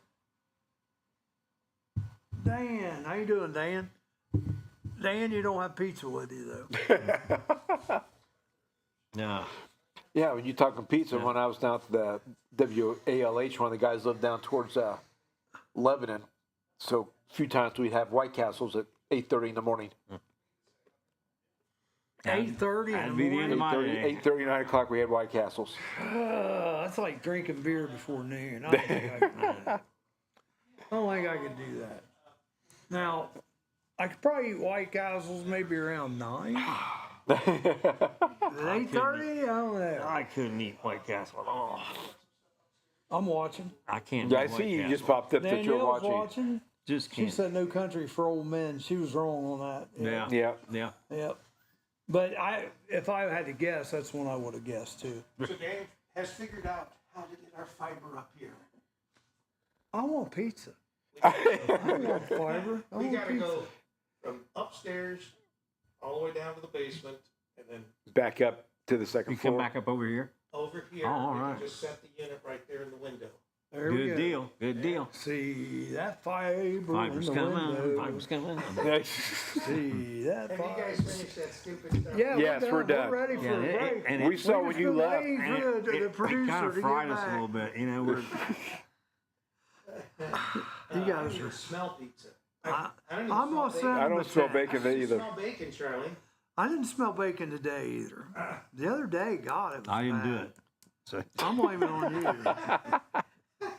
Dan, how you doing, Dan? Dan, you don't have pizza with you, though. No. Yeah, when you're talking pizza, when I was down at the WALH, one of the guys lived down towards Lebanon. So a few times we'd have White Castles at 8:30 in the morning. 8:30 in the That'd be the end of morning. my day. 8:30, 9 o'clock, we had White Castles. That's like drinking beer before noon. I don't think I could do that. I don't think I could do that. Now, I could probably eat White Castles maybe around 9. At 8:30? I don't know. I couldn't eat White Castle at all. I'm watching. I can't. Yeah, I eat White see you Castle. just popped up that you're Danielle's watching. watching. Just She can't. said No Country for Old Men. She was wrong on that. Yeah. Yeah. Yeah. Yep. But if I had to guess, that's one I would have guessed too. So Dave has figured out how to get our fiber up here. I want pizza. I want fiber. I We want gotta pizza. go from upstairs all the way down to the basement and then Back up to the second You floor. come back up over here. over here. Oh, all we right. can just set the unit right there in the window. There we Good go. deal. Good deal. See that fiber Fiber's in the coming. window. Fiber's coming. See that Have fiber. you guys finished that stupid stuff? Yeah, Yes, we're done. We're ready Yeah, for a break. and We saw when you left. Waiting And for the it producer kind of to fried get us a back. little bit. You know, we're You I guys don't are. even smell pizza. I- I don't even I'm smell gonna bacon. send I them don't a smell text. bacon I don't either. smell bacon, Charlie. I didn't smell bacon today either. The other day, God, it was I didn't do bad. it. So I'm blaming it on you.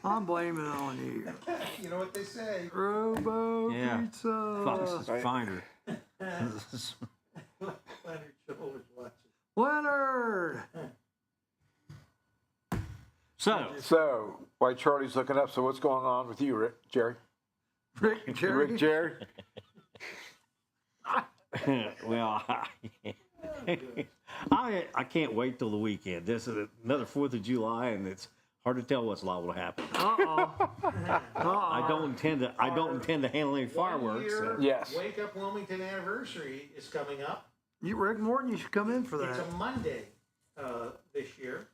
I'm blaming it on you. You know what they say. Robo Yeah. Pizza. Fox's finder. Leonard Joel is watching. Leonard. So So, while Charlie's looking up, so what's going on with you, Rick, Jerry? Rick Jerry. Rick, Jerry? well, I can't wait till the weekend. This is another 4th of July, and it's hard to tell what's liable to happen. I don't intend to handle any fireworks. So. 1 year Yes. Wake Up Wilmington anniversary is coming up. You, Rick Morton, you should come in for It's that. a Monday this year.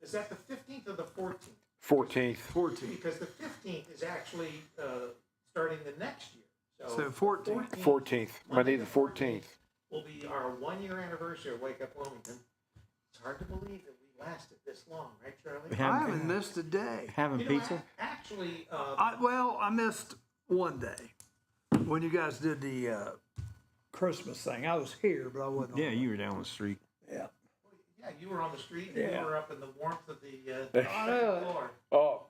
Is that the 15th or the 14th? 14th. 14. Because the 15th is actually starting the next year. So 14. 14th. Monday the 14th. will be our 1 year anniversary of Wake Up Wilmington. It's hard to believe that we lasted this long, right, Charlie? We I having, haven't missed a day. having You know, pizza? actually, I missed one day when you guys did the Christmas thing. I was here, but I wasn't. Yeah, on you were down the street. Yeah. yeah, you were on the street. And Yeah. You were up in the warmth of the I know. second floor. Oh,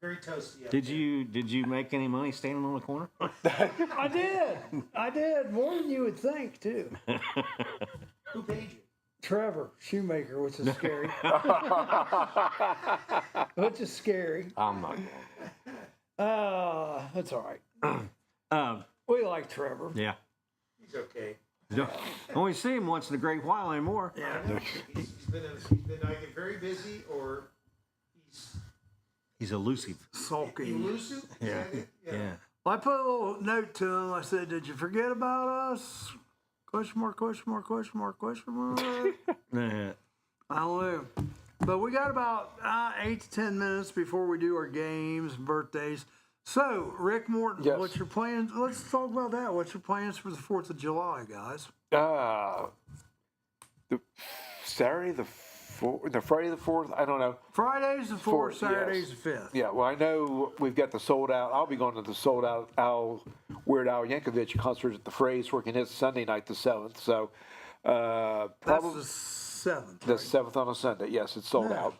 Very toasty up Did there. you make any money standing on the corner? I did. I did more than you would think too. Who paid you? Trevor Shoemaker, which is scary. Which is scary. I'm not going. That's all right. We like Trevor. Yeah. He's okay. Don't only see him once in a great while anymore. Yeah. He's been either very busy or He's elusive. Sulky. elusive. Is Yeah. that it? Yeah. Well, I put a little note to him. I said, "Did you forget about us?" Question mark, question mark, question mark, question mark. Yeah. I don't know. But we got about 8 to 10 minutes before we do our games and birthdays. So, Rick Morton, Yes. what's your plans? Let's talk about that. What's your plans for the 4th of July, guys? The Saturday the 4th, the Friday the 4th. I don't know. Friday's the 4th, Fourth, Saturday's yes. the 5th. Yeah, well, I know we've got the sold out. I'll be going to the sold out Weird Al Yankovic concert at the Phrase, working his Sunday night, the 7th. So, That's probably the 7th. the 7th on a Sunday. Yes, it's sold Yeah. out.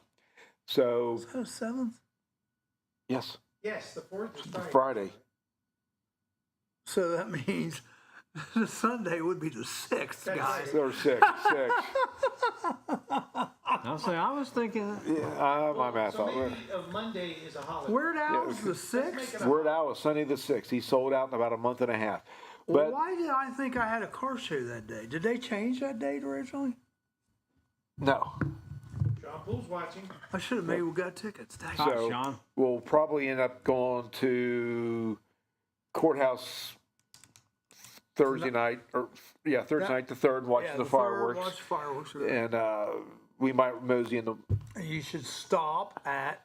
So, Is that the 7th? yes, Yes, the 4th is Friday. Friday. So that means the Sunday would be the 6th, That's guys. Or 6. I'll say I was thinking. Yeah, my math. So maybe Monday is a holiday. Weird Al's the Let's 6th? make it a Weird Al was Sunday the 6th. He sold out in about a month and a half. Well, But why did I think I had a car show that day? Did they change that date originally? no. John Pool's watching. I should have maybe got tickets. Dang. Hi, So Sean. we'll probably end up going to Courthouse Thursday night, or Thursday night the 3rd, watching the third, fireworks. Watch fireworks. And we might mosey in the. You should stop at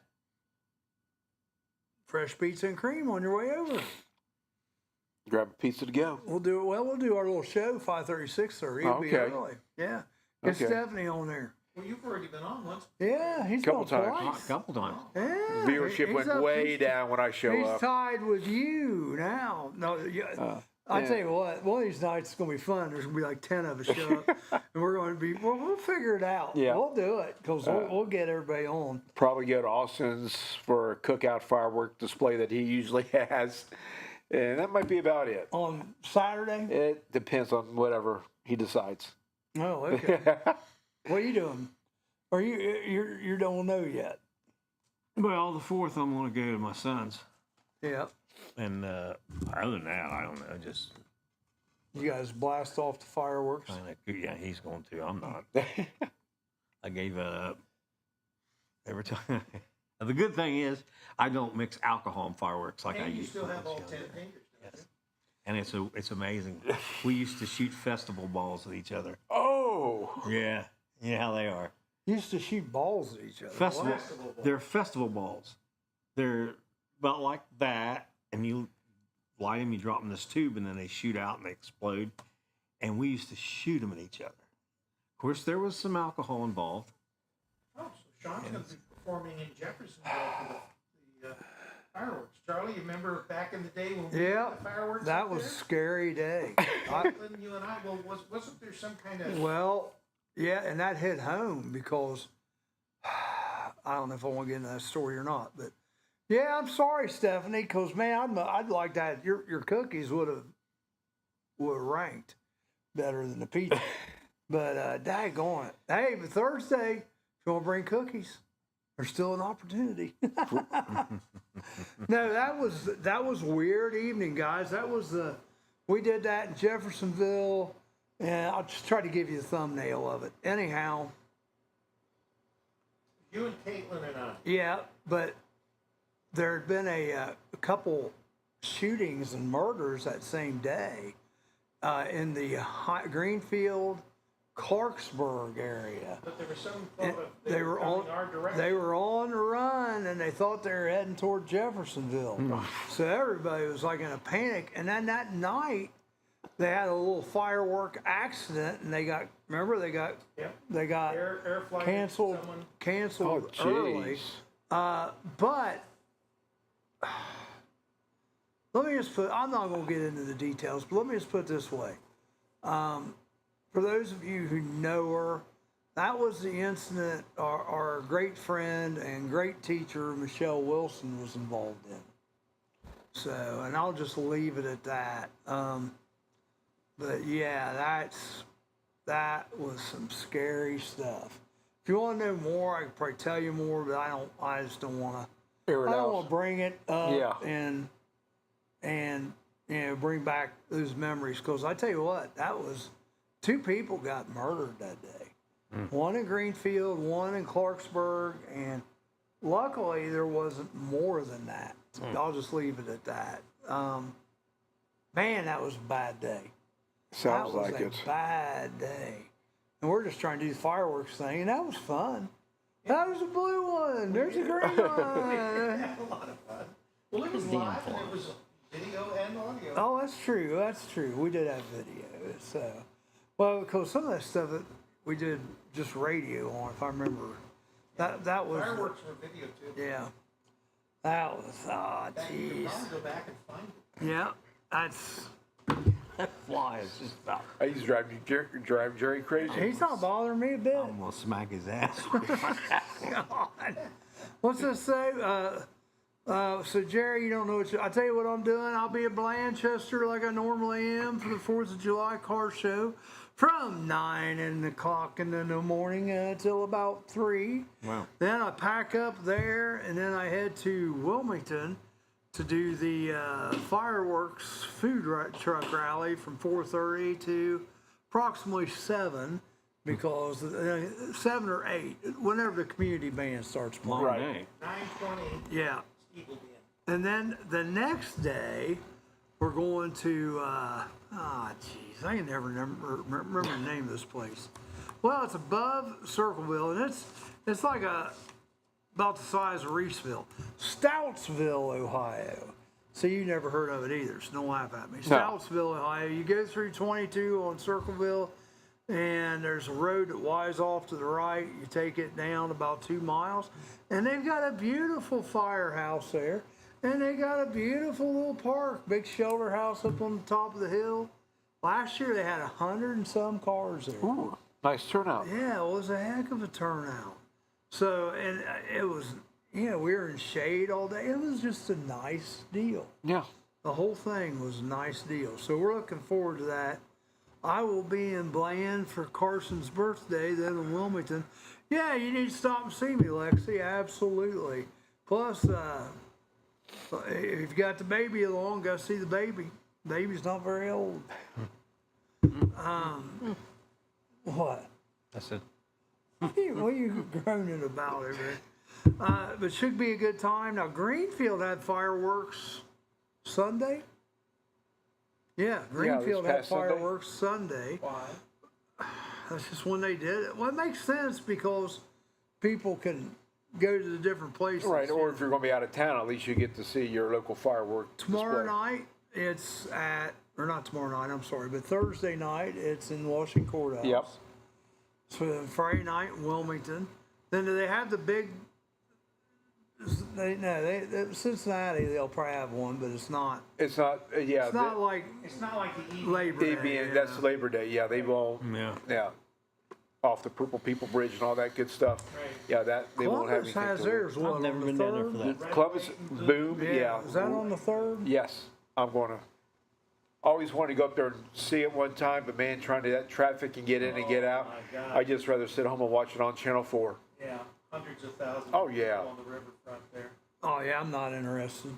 Fresh Pizza and Cream on your way over. Grab a pizza to go. We'll do it. Well, we'll do our little show 5:30, 6:30. It'll be Okay. early. Yeah. Get Okay. Stephanie on there. Well, you've already been on once. Yeah, he's Couple gone times. A twice. couple times. Yeah, Viewership he's went up- way he's- down when I show He's up. tied with you now. No, I yeah. tell you what, one of these nights it's gonna be fun. There's gonna be like 10 of us show up, and we're gonna be. Well, we'll figure it out. Yeah. We'll do it because we'll get everybody on. Probably go to Austin's for a cookout firework display that he usually has. And that might be about it. On Saturday? It depends on whatever he decides. Oh, okay. What are you doing? Or you don't know yet? Well, the 4th, I'm going to go to my son's. Yeah. And other than that, I don't know. Just You guys blast off the fireworks. kind of, yeah, he's going to. I'm not. I gave up every time. The good thing is, I don't mix alcohol and fireworks like I And you used still to. have all 10 fingers, don't you? And it's amazing. We used to shoot festival balls at each other. Oh! Yeah, you know how they are. Used to shoot balls at each other. Festival. Festival balls. They're festival balls. They're about like that, and you light them, you drop them in this tube, and then they shoot out and they explode. And we used to shoot them at each other. Of course, there was some alcohol involved. Oh, so Sean's going to be performing in Jeffersonville for the fireworks. Charlie, you remember back in the day when we Yeah, did the fireworks? that up was a there? scary day. Caitlin, you and I. Well, wasn't there some kind of? Well, yeah, and that hit home because I don't know if I want to get into that story or not, but yeah, I'm sorry, Stephanie, because man, I'd like that. Your cookies would have ranked better than the pizza, but daggone it. Hey, but Thursday, if you want to bring cookies, there's still an opportunity. No, that was a weird evening, guys. We did that in Jeffersonville. And I'll just try to give you a thumbnail of it. Anyhow, You and Caitlin and I. yeah, but there had been a couple shootings and murders that same day in the Greenfield, Clarksburg area. But there was some And thought of they were coming our direction. they were on the run, and they thought they were heading toward Jeffersonville. So everybody was like in a panic. And then that night, they had a little firework accident, and they got Yep. Air flight. canceled Someone. Oh, early. jeez. But let me just I'm not going to get into the details, but let me just put it this way. For those of you who know her, that was the incident our great friend and great teacher, Michelle Wilson, was involved in. So, and I'll just leave it at that. But yeah, that was some scary stuff. If you want to know more, I could probably tell you more, but I just don't want to. Air it I don't out. want to bring it up Yeah. and bring back those memories. Because I tell you what, that was 2 people got murdered that day. One in Greenfield, one in Clarksburg, and luckily there wasn't more than that. I'll just leave it at that. Man, that was a bad day. Sounds that was like a it. bad day. And we're just trying to do the fireworks thing, and that was fun. That was a blue one. There's a green one. We had a lot of fun. Well, it was live and it was video and audio. Oh, that's true. That's true. We did have video. So, well, because some of that stuff that we did just radio on, if I remember. That was Fireworks were video too. Yeah. That was You jeez. could probably go back and find it. Yeah, that's. That fly is just about. He's driving Jerry crazy. He's not bothering me a bit. I'm gonna smack his ass. God. What's this say? So Jerry, you don't know what I tell you what I'm doing. I'll be at Blanchester like I normally am for the 4th of July car show from 9 o'clock in the morning until about 3. Wow. Then I pack up there and then I head to Wilmington to do the fireworks food truck rally from 4:30 to approximately 7, because 7 or 8, whenever the community band starts playing. Long Right. day. 9:20. Yeah. Steve will be in. And then the next day, we're going to, jeez, I can never remember the name of this place. Well, it's above Circleville, and it's like about the size of Reeseville. Stoutsville, Ohio. See, you never heard of it either, so don't laugh at me. Stoutsville, Ohio. You go through 22 on Circleville, and there's a road that winds off to the right. You take it down about 2 miles, and they've got a beautiful firehouse there, and they got a beautiful little park, big shelter house up on the top of the hill. Last year they had 100 and some cars there. Ooh, nice turnout. Yeah, it was a heck of a turnout. So, and it was, we were in shade all day. It was just a nice deal. Yeah. The whole thing was a nice deal. So we're looking forward to that. I will be in Bland for Carson's birthday, then in Wilmington. Yeah, you need to stop and see me, Lexi. Absolutely. Plus, if you've got the baby along, go see the baby. Baby's not very old. What? That's it. What are you groaning about over there? But should be a good time. Now, Greenfield had fireworks Sunday. Yeah, Greenfield had past Sunday? fireworks Sunday. Why? That's just when they did it. Well, it makes sense because people can go to the different places. Right, or if you're going to be out of town, at least you get to see your local firework Tomorrow display. night, it's at, or not tomorrow night, I'm sorry, but Thursday night, it's in Washington Courthouse. Yep. So Friday night in Wilmington. Then do they have the big? Cincinnati, they'll probably have one, but it's not. It's not, yeah. It's not like It's not like the evening. Labor Day. Yeah. That's Labor Day, yeah. They won't, Yeah. yeah. Off the Purple People Bridge and all that good stuff. Right. Yeah, that they won't have Columbus anything has to do. theirs. What, I've never on the been down there 3rd? for that. Columbus, boom, yeah. Is that on the 3rd? Yes, I'm going to. Always wanted to go up there and see it one time, but man, trying to that traffic and get in and get out, my God. I just rather sit home and watch it on Channel 4. Yeah, hundreds of thousands. Oh, of yeah. people on the riverfront there. Oh yeah, I'm not interested.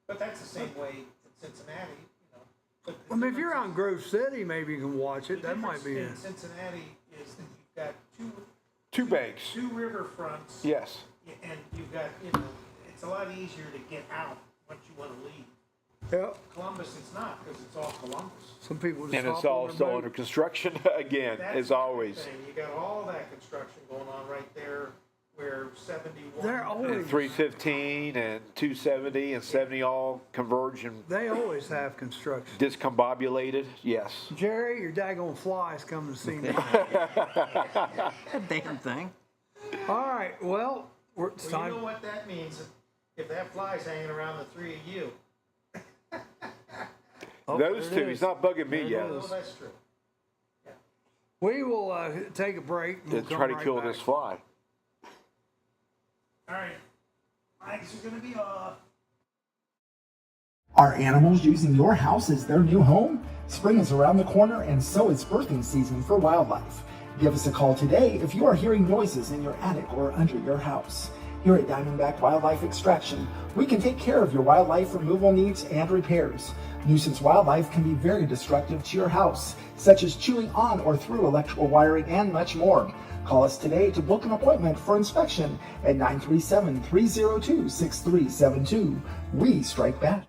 But that's the same way in Cincinnati, you know. But the I mean, if you're difference out in Grove City, maybe you can watch is- it. the That might be it. difference in Cincinnati is that you've got Two banks. two riverfronts. Yes. And you've got, it's a lot easier to get out once you want to leave. Yeah. Columbus, it's not, because it's all Columbus. Some people just And it's hop on all their still boat. under construction again, That's as the always. thing. You got all that construction going on right there where 71. They're always- And 315 and 270 and 70 all converge and They always have construction. discombobulated. Yes. Jerry, your daggone fly's coming to see me. That damn thing. All right, well, it's Well, you know time. what that means if that fly's hanging around the three of you. Oh, Those there two, it he's is. not bugging me There it yet. Well, is. that's true. We will take a break. And To we'll come try to right kill back. this fly. All right. Mics are going to be off. Are animals using your house as their new home? Spring is around the corner, and so is birthing season for wildlife. Give us a call today if you are hearing noises in your attic or under your house. Here at Diamondback Wildlife Extraction, we can take care of your wildlife removal needs and repairs. Nuisance wildlife can be very destructive to your house, such as chewing on or through electrical wiring and much more. Call us today to book an appointment for inspection at 937-302-6372. We strike back.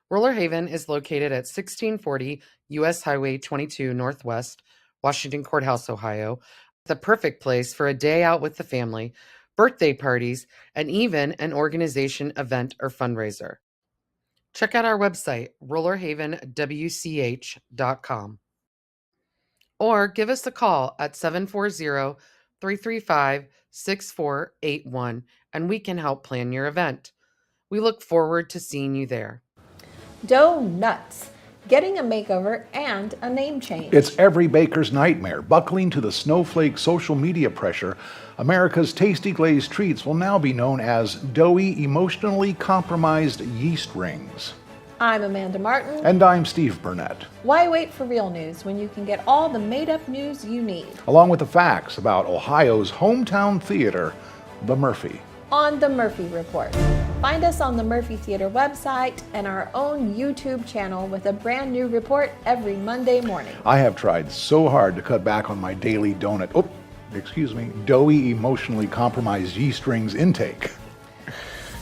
Roller Haven is located at 1640 U.S. Highway 22 Northwest, Washington Courthouse, Ohio, the perfect place for a day out with the family, birthday parties, and even an organization, event, or fundraiser. Check out our website, rollerhavenwch.com, or give us a call at 740-335-6481, and we can help plan your event. We look forward to seeing you there. Donuts. Getting a makeover and a name change. It's every baker's nightmare. Buckling to the snowflake social media pressure, America's tasty glazed treats will now be known as doughy, emotionally compromised yeast rings. I'm Amanda Martin. And I'm Steve Burnett. Why wait for real news when you can get all the made-up news you need? Along with the facts about Ohio's hometown theater, the Murphy. On the Murphy Report. Find us on the Murphy Theater website and our own YouTube channel with a brand new report every Monday morning. I have tried so hard to cut back on my daily doughy, emotionally compromised yeast rings intake.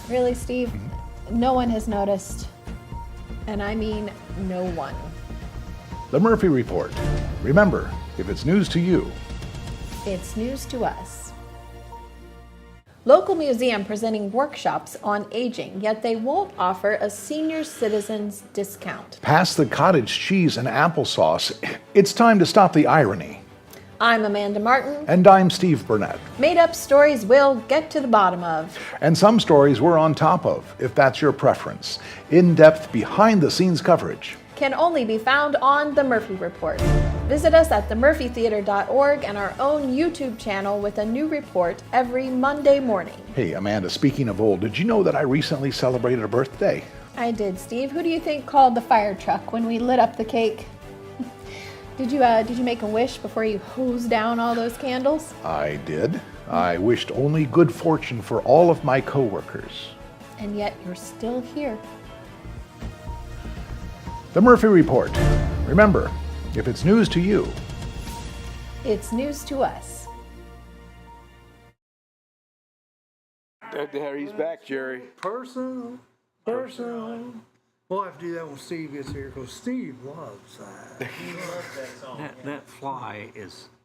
Really, Steve? No one has noticed. And I mean no one. The Murphy Report. Remember, if it's news to you, it's news to us. Local museum presenting workshops on aging, yet they won't offer a senior citizens discount. Pass the cottage cheese and applesauce. It's time to stop the irony. I'm Amanda Martin. And I'm Steve Burnett. Made up stories we'll get to the bottom of. And some stories we're on top of, if that's your preference. In-depth, behind-the-scenes coverage can only be found on The Murphy Report. Visit us at themurphytheater.org and our own YouTube channel with a new report every Monday morning. Hey, Amanda, speaking of old, did you know that I recently celebrated a birthday? I did, Steve. Who do you think called the fire truck when we lit up the cake? Did you make a wish before you hosed down all those candles? I did. I wished only good fortune for all of my coworkers. And yet you're still here. The Murphy Report. Remember, if it's news to you, it's news to us. There he's back, Jerry. Personal. We'll have to do that when Steve gets here, because Steve loves that. He loves that song. That fly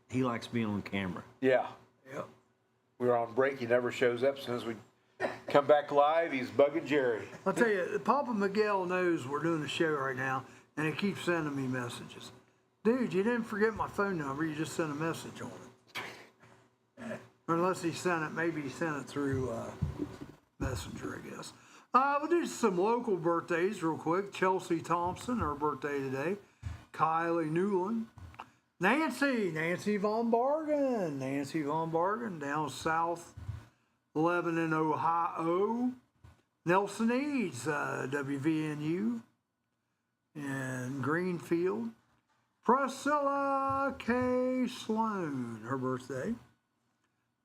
he likes being on camera. Yeah. Yep. We're on break. He never shows up. As soon as we come back live, he's bugging Jerry. I'll tell you, Papa Miguel knows we're doing a show right now, and he keeps sending me messages. Dude, you didn't forget my phone number. You just sent a message on it. Unless he sent it, maybe he sent it through Messenger, I guess. We'll do some local birthdays real quick. Chelsea Thompson, her birthday today. Kylie Newland. Nancy Von Bargen down south Lebanon, Ohio. Nelson Eads, WVNU in Greenfield. Priscilla K. Sloan, her birthday.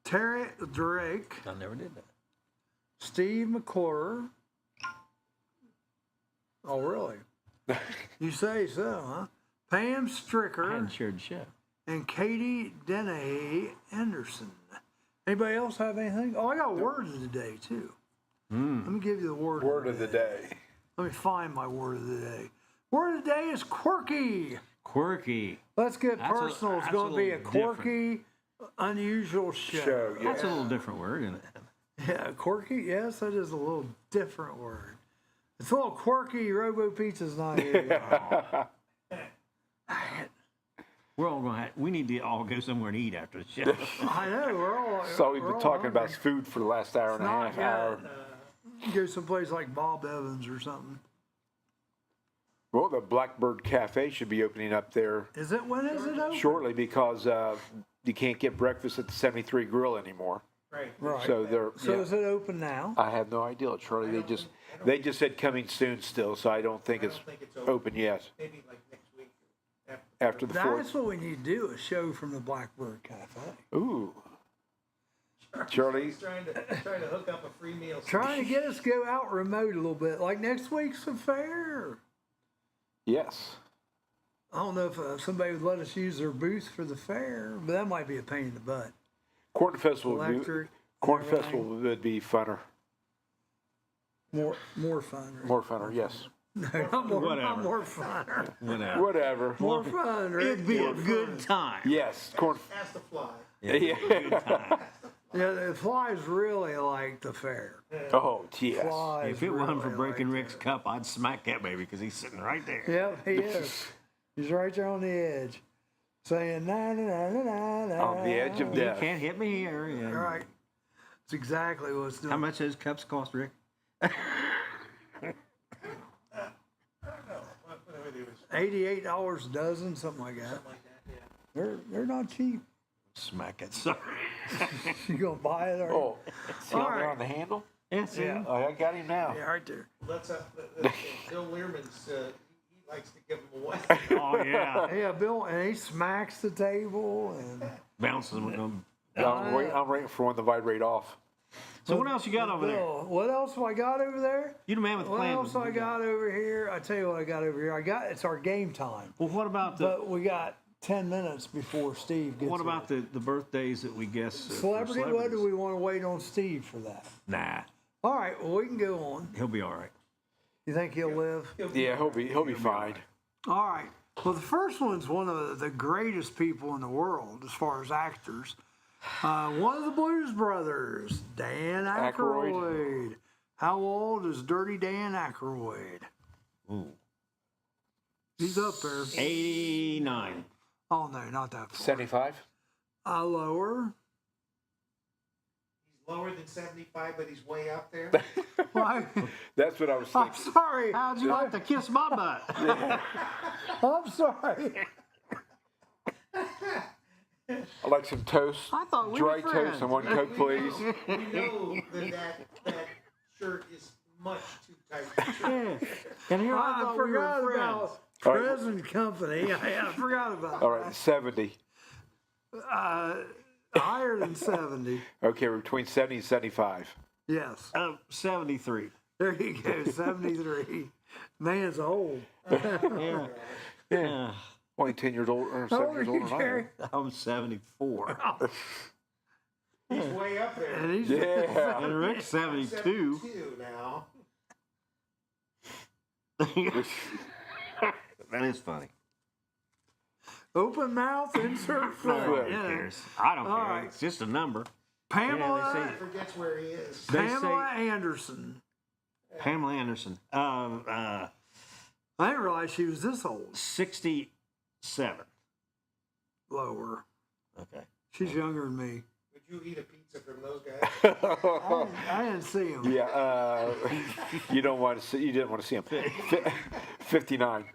Terry Drake. I never did that. Steve McClure. Oh, really? You say so, huh? Pam I Stricker hadn't shared the show. and Katie Dennehy Anderson. Anybody else have anything? Oh, I got word of the day, too. Let me give you the word of the day. Let me find my word of the day. Word of the day is quirky. Quirky. Let's get That's personal. It's that's going to be a little quirky, unusual show. Yeah. That's a little different word, isn't it? Yeah, quirky? Yes, that is a little different word. It's a little quirky. Robo Pizza's not here. We're all we need to all go somewhere to eat after the show. I know, we're all. So we've we're been all talking about hungry. food for the last hour and a half. Hour. Go someplace like Bob Evans or something. Well, the Blackbird Cafe should be opening up there Is it? When is it open? shortly because you can't get breakfast at the 73 Grill anymore. Right. Right. So they're. So yeah. is it open now? I have no idea, Charlie. They just said coming soon still, so I don't think I it's don't think it's open yet. Maybe like next week. After the That's 4th. what we need to do, a show from the Blackbird Cafe. Ooh. Charlie. He's trying to hook up a free meal. Trying to get us to go out remote a little bit, like next week's a fair. Yes. I don't know if somebody would let us use their booth for the fair, but that might be a pain in the butt. Corn Festival Electric, Corn everything. Festival would be funner. More fun. Right? More funner, yes. No, not more, Whatever. not more fun. Whatever. Whatever. More fun, right? It'd be More a fun. good time. Yes. Corn. Ask the fly. Yeah. Good time. Yeah, the flies really like the fair. Oh, yes. Flies If it wasn't for really breaking like Rick's cup, I'd smack that baby because he's sitting right there. Yep, he is. He's right there on the edge, saying na na na na na na. On the edge of You death. can't hit me here. Yeah. Right. It's exactly what it's doing. How much those cups cost, Rick? $88 a dozen, something like that. They're not cheap. Smack it. Sorry. You gonna buy it? Or Oh, see All on there right. on the handle? Yes. Yeah. Oh, I got him now. yeah, right there. Let's Bill Learman's. He likes to give them away. Oh yeah. Yeah, Bill, and he smacks the table and. Bounces them. I'm waiting for one to vibrate off. So what else you got over there? Bill, what else have I got over there? You the man with the What plan. else I got over here? I tell you what I got over here. It's our game time, Well, what about the but we got 10 minutes before Steve gets. what about here. the birthdays that we guess? For Celebrity? What do celebrities? we want to wait on Steve for that? Nah, All right, well we can go on. he'll be all right. You think he'll live? Yeah, he'll be fine. All right. Well, the first one's one of the greatest people in the world as far as actors. One of the Blues Brothers, Dan Aykroyd. Aykroyd. How old is Dirty Dan Aykroyd? Ooh. He's up there. 89. Oh no, not that far. 75? Lower. He's lower than 75, but he's way up there. Why? That's what I was I'm thinking. sorry. How'd you like to kiss my butt? I'm sorry. I like some toast. I thought we Dry were toast friends. and one Coke, please. We know that shirt is much too tight. Yeah. And here I I thought we forgot were friends. about All right. present company. I forgot about All right, 70. that. Higher than 70. Okay, we're between 70 and 75. Yes. 73. There you go, 73. Man's old. Yeah. Yeah. Only 10 years old or How 7 old are years you, older than I Jerry? am. I'm 74. He's way up there. And he's Yeah. And Rick's 72. 72 now. That is funny. open mouth, insert foot. Who Yeah. cares? I don't All care. right. It's just a number. Pamela, Yeah, He forgets where he is. They Pamela Anderson. Pamela Anderson. I didn't realize she was this old. 67. Lower. Okay. She's younger than me. Would you eat a pizza from those guys? I didn't see him. Yeah, you don't want to see. You didn't want to see him. 59.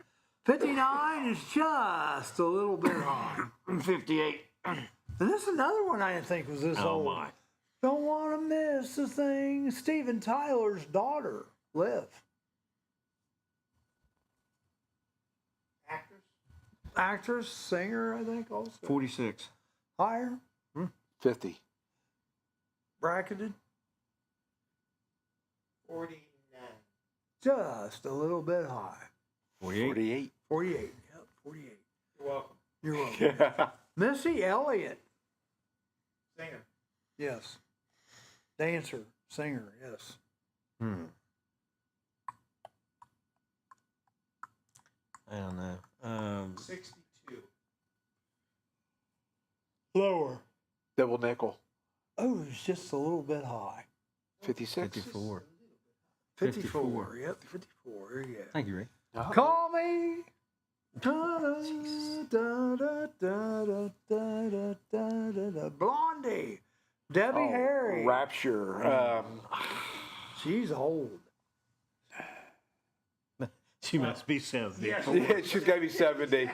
59 is just a little bit high. 58. And this is another one I didn't think was this Oh, old. my. Don't want to miss a thing. Steven Tyler's daughter, Liv. Actors? Actress, singer, I think also. 46. Higher, 50. bracketed, 49. just a little bit high. 48. 48. 48. Yep, 48. You're welcome. You're welcome. Yeah. Missy Elliott. Singer. Yes. Dancer, singer, yes. I don't know. 62. Lower. Double nickel. Oh, it's just a little bit high. 56. 54. 54. Yep, 54. There you go. Thank you, Rick. Call me. Da, da, da, da, da, da, da, da, da, da. Blondie. Debbie Oh, Harry. Rapture. She's old. She must be 70. Yeah, she's got to be 70.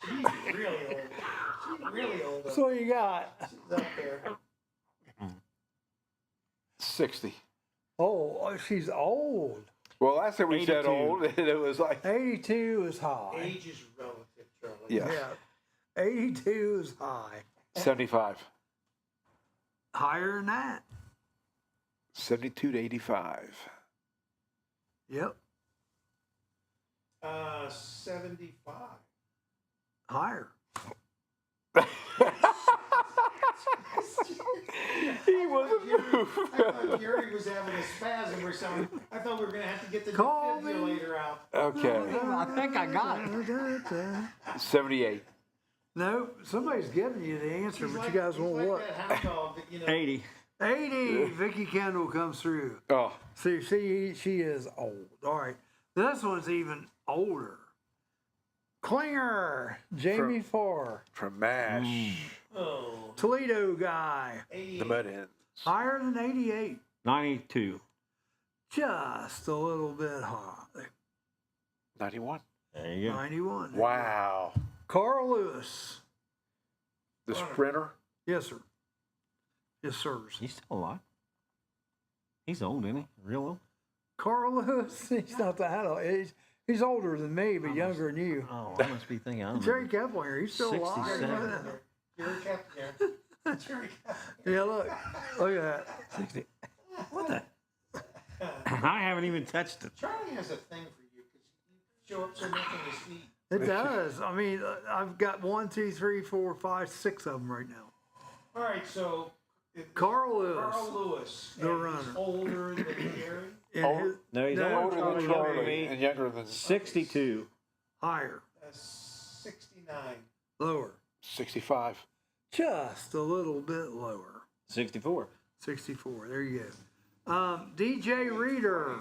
She's really old. She's really old. So you got She's up there. 60. Oh, she's old. Well, last time we said 82. old, and it was like 82 is high. Age is relative, Charlie. yeah, Yeah. 82 is high. 75, Higher than that. 72 to 85. Yep. 75. Higher. He wasn't moved. I thought Gary was having a spasm or something. I thought we were going to have to get the Call me. defibrillator out. Okay, I think I got it. 78. No, somebody's giving you the answer, but you guys won't like look. that hound dog that, 80. 80. Vicky Kendall comes through. Oh, See, she is old. All right. This one's even older. Klinger, Jamie Farr, from MASH, Oh, Toledo guy. 80. the Mud Hens. Higher than 88. 92. Just a little bit high. 91. There you go. 91. Wow. Carl Lewis. The sprinter. Yes, sir. Yes, sirs. He's still alive. He's old, isn't he? Real old? Carl Lewis. He's not that old. He's older than me, but younger than you. Oh, I must be thinking. I'm Jerry Keplinger, he's still alive. 67. Gary kept there. Jerry kept Yeah, look at that. 60. What the? I haven't even touched it. Charlie has a thing for you because you show up so much on his feet. It does. I mean, I've got 1, 2, 3, 4, 5, 6 of them right now. All right, so Carl Lewis. Carl Lewis. The and runner. He's older than Gary. And Oh, his- No, he's No, older Older than than Charlie. Charlie and younger than 62. higher, 69. lower, 65. just a little bit lower. 64. 64. There you go. DJ Reader.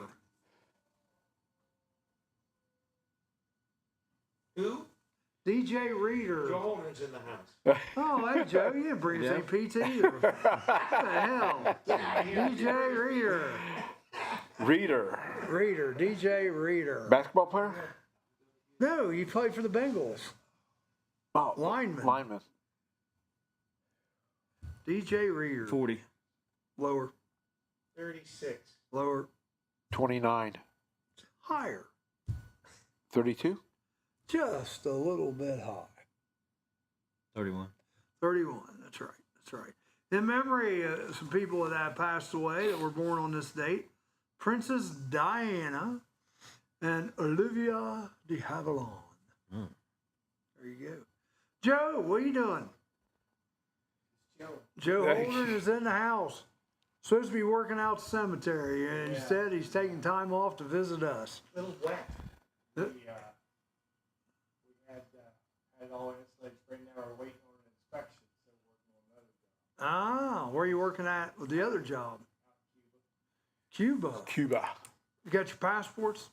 Who? DJ Reader. Joe Holman's in the house. Oh, hey, Joe, you didn't bring us any PT either. What the hell? DJ Reader. Reader. Reader. DJ Reader. Basketball player? No, you played for the Bengals. Oh, Lineman. Lineman. DJ Reader. 40. Lower. 36. Lower. 29. Higher. 32. Just a little bit high. 31. 31. That's right. That's right. In memory of some people that have passed away that were born on this date, Princess Diana and Olivia de Havilland. Mm. There you go. Joe, what are you doing? Joe. Joe Hey. Holden is in the house. Supposed to be working out the cemetery, and Yeah. instead he's taking time off to visit us. A little wet. Uh, We had all our installation right now. We're waiting on an inspection, so we're working on another job. where are you working at with the other job? Cuba. Cuba. You got your passports?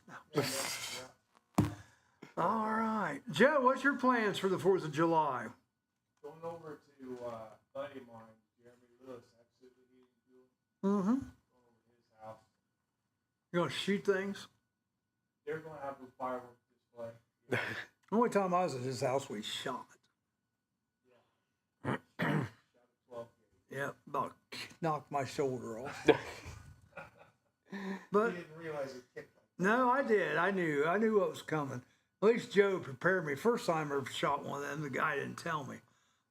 All right. Joe, what's your plans for the 4th of July? Going over to buddy of mine, Jeremy Lewis, absolutely heating Mm-hmm. going over to his house. You're going to shoot things? They're going to have a fireworks display. The only time I was at his house, we shot. Shot at 12 gauge. Yeah, about knocked my shoulder off. You But didn't realize it kicked like no, I did. I knew what was coming. At least Joe prepared me. First time I ever shot one of them, the guy didn't tell me.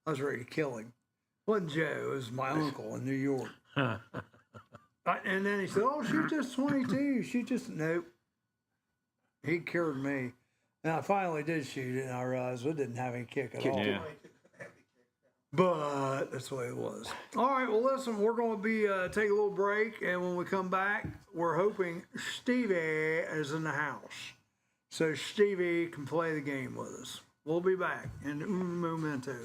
I was ready to kill him. Wasn't Joe, it was my uncle in New York. And then he said, "Oh, shoot this 22. Shoot this." Nope. He cured me. And I finally did shoot it, and I realized it didn't have any kick at all. Yeah. But that's the way it was. All right, well, listen, we're going to be take a little break, and when we come back, we're hoping Stevie is in the house, so Stevie can play the game with us. We'll be back in un momento.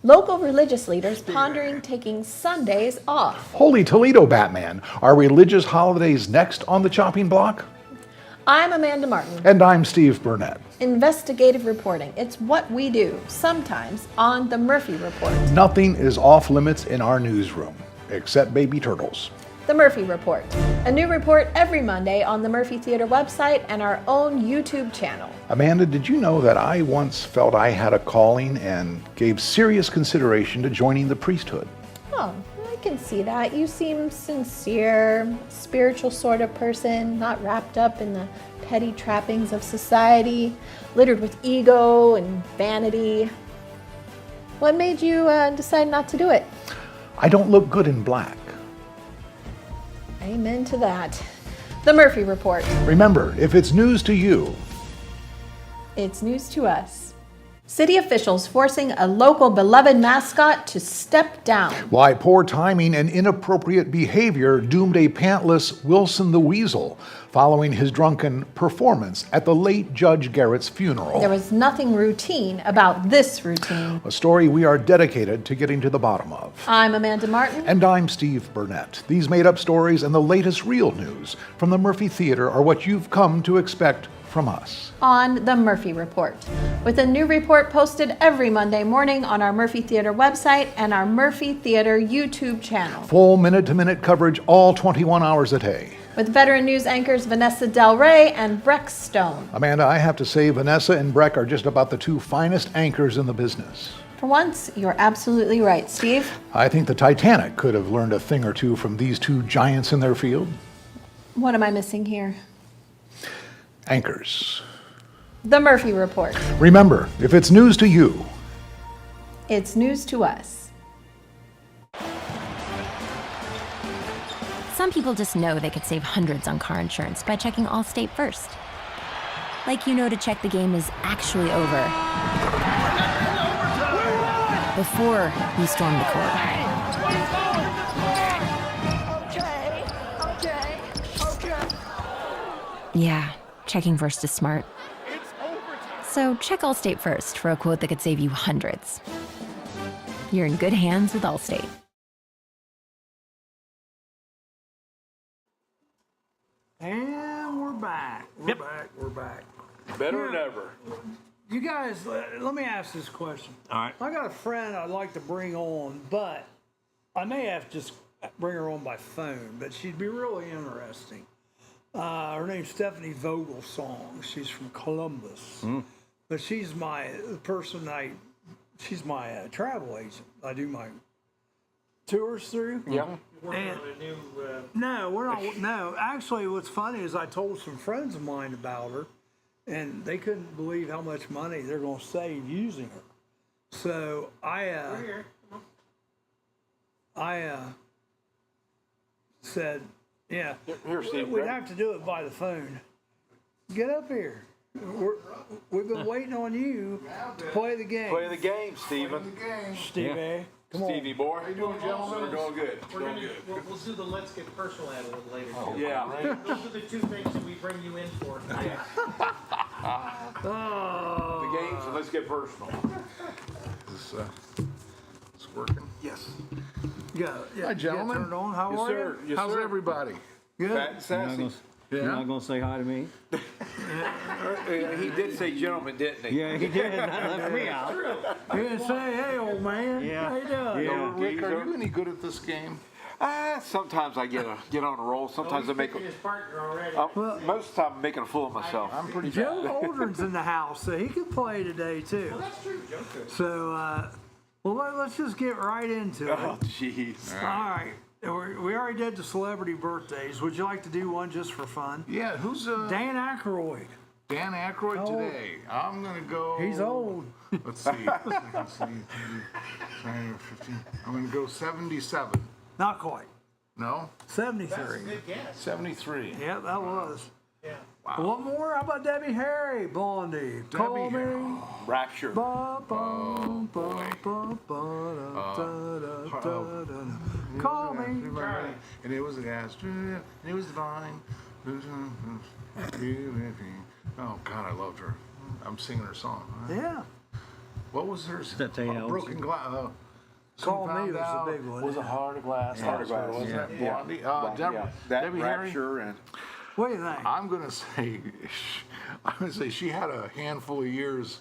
Local religious leaders pondering taking Sundays off. Holy Toledo, Batman. Are religious holidays next on the chopping block? I'm Amanda Martin. And I'm Steve Burnett. Investigative reporting. It's what we do, sometimes on the Murphy Report. Nothing is off limits in our newsroom, except baby turtles. The Murphy Report. A new report every Monday on the Murphy Theater website and our own YouTube channel. Amanda, did you know that I once felt I had a calling and gave serious consideration to joining the priesthood? Oh, I can see that. You seem sincere, spiritual sort of person, not wrapped up in the petty trappings of society, littered with ego and vanity. What made you decide not to do it? I don't look good in black. Amen to that. The Murphy Report. Remember, if it's news to you, It's news to us. City officials forcing a local beloved mascot to step down. why poor timing and inappropriate behavior doomed a pantless Wilson the Weasel following his drunken performance at the late Judge Garrett's funeral. There was nothing routine about this routine. A story we are dedicated to getting to the bottom of. I'm Amanda Martin. And I'm Steve Burnett. These made-up stories and the latest real news from the Murphy Theater are what you've come to expect from us. On the Murphy Report, with a new report posted every Monday morning on our Murphy Theater website and our Murphy Theater YouTube channel. Full minute-to-minute coverage all 21 hours a day. With veteran news anchors Vanessa Del Rey and Breck Stone. Amanda, I have to say Vanessa and Breck are just about the two finest anchors in the business. For once, you're absolutely right, Steve. I think the Titanic could have learned a thing or two from these two giants in their field. What am I missing here? Anchors. The Murphy Report. Remember, if it's news to you, It's news to us. Some people just know they could save hundreds on car insurance by checking Allstate first. Like you know to check the game is actually over before you storm the court. Yeah, checking first is smart. So check Allstate first for a quote that could save you hundreds. You're in good hands with Allstate. And we're back. We're back. Better than ever. You guys, let me ask this question. All right. I got a friend I'd like to bring on, but I may have to just bring her on by phone, but she'd be really interesting. Her name's Stephanie Vogelsong. She's from Columbus. But she's my she's my travel agent. I do my tours through. Yeah. Working on a new. No, we're not. No, actually, what's funny is I told some friends of mine about her, and they couldn't believe how much money they're going to save using her. So Here, come on. I said, yeah, Here, Steve. we'd have to do it by the phone. Get up here. We've been waiting on you to play the game. Play the game, Steven. Stevie. Come on. Stevie boy. How you doing, gentlemen? We're doing good. We'll do the let's get personal at it a little later. too. Yeah. Those are the two things that we bring you in for. The games and let's get personal. Is this working? Yes. Yeah. Hi, gentlemen. Turn it on. How Yes, are sir. you? Yes, How's sir. everybody? Good. Fat and sassy. You're not gonna say hi to me? He did say gentleman, didn't he? Yeah, he did. That left me out. You didn't say, hey, old man. Yeah. How you doing? Yeah. Rick, are you any good at this game? Sometimes I get on a roll. Sometimes I make His partner already. most of the time I'm making a fool of myself. I'm pretty Joe Aldrin's in the house, so he can play today, too. That's true, Joe could. So, let's just get right into it. Oh, jeez. All right. We already did the celebrity birthdays. Would you like to do one just for fun? Yeah, who's Dan Aykroyd. Dan Aykroyd How old? today? I'm gonna go. He's old. Let's see. Let's see. 15. I'm gonna go 77. Not quite. No, 73. Good guess. 73. Yeah, that was. Yeah. One more? How about Debbie Harry? Blondie. Call Harry. me. Rapture. Ba, ba, ba, ba, ba, da, da, da, da, da. Call me. And it was the gas. And it was divine. Oh God, I loved her. I'm singing her song. Yeah. What was her? that Tate Owens? Broken glass. Call Me was the big one. Was a heart of glass. Heart of glass. Wasn't it? Yeah. Blondie? Yeah. That Debbie Harry. Rapture and What do you think? I'm gonna say she had a handful of years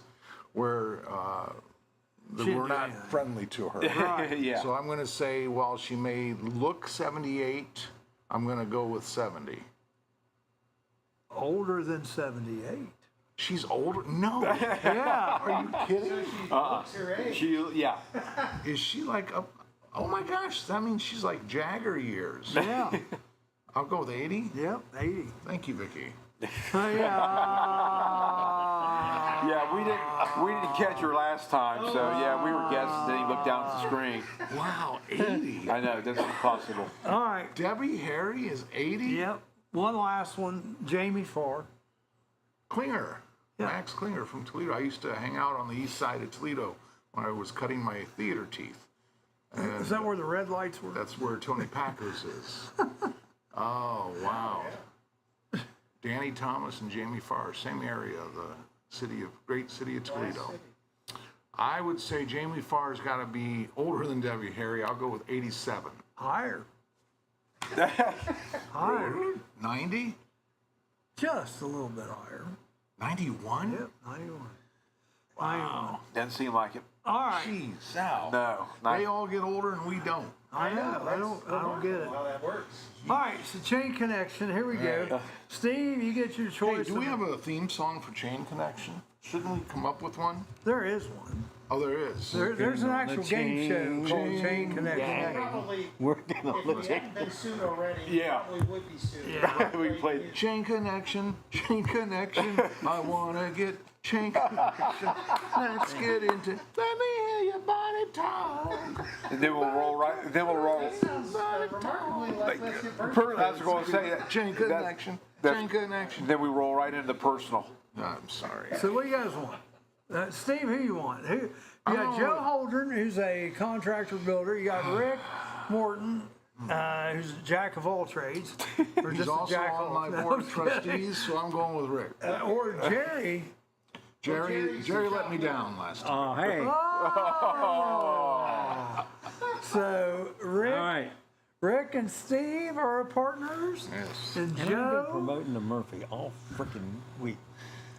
where that She were didn't do not anything. friendly to her. yeah. So I'm gonna say while she may look 78, I'm gonna go with 70. Older than 78. She's older? No. Yeah. Are you kidding? Looks her age. She, yeah. Is she like up Oh my gosh, that means she's like Jagger years. Yeah. I'll go with 80. Yep, 80. Thank you, Vicky. Yeah, we didn't catch her last time, so yeah, we were guessing. Then he looked down at the screen. Wow, 80. I know that's impossible. All right. Debbie Harry is 80. Yep. One last one. Jamie Farr. Klinger. Yeah. Max Klinger from Toledo. I used to hang out on the east side of Toledo when I was cutting my theater teeth. And Is that where the red lights were? that's where Tony Pacos is. Oh, wow. Danny Thomas and Jamie Farr, same area, the great city of Toledo. I would say Jamie Farr's got to be older than Debbie Harry. I'll go with 87. Higher. Higher. 90? Just a little bit higher. 91? Yep, 91. Wow. Doesn't seem like it. All right. Jeez, Sal. No. They all get older and we don't. I know. I don't get it. How that works. All right, so chain connection. Here we go. Steve, you get your Hey, choice. do we have a theme song for Chain Connection? Shouldn't we come up with one? There is one. Oh, there is. There's an actual game show called Chain Connection. Probably, We're gonna if look we hadn't been sued already, Yeah. probably would be sued. Yeah. We played. Chain Connection, Chain Connection. I wanna get Chain Connection. Let's get into. Let me hear your body talk. And then we'll roll right. Then we'll roll. Remarkably, let's get I personal. was going to say that. Chain Connection, Chain Connection. Then we roll right into the personal. I'm sorry. So what do you guys want? Steve, who you want? You got Oh. Joe Holdren, who's a contractor builder. You got Rick Morton, who's a jack of all trades. Or He's just a also jack on my of board of trustees, so I'm going with Rick. Or Jerry. Jerry let me down last time. Oh, hey. So All Rick and Steve are partners. Yes. And And I've been Joe. promoting the Murphy all freaking week.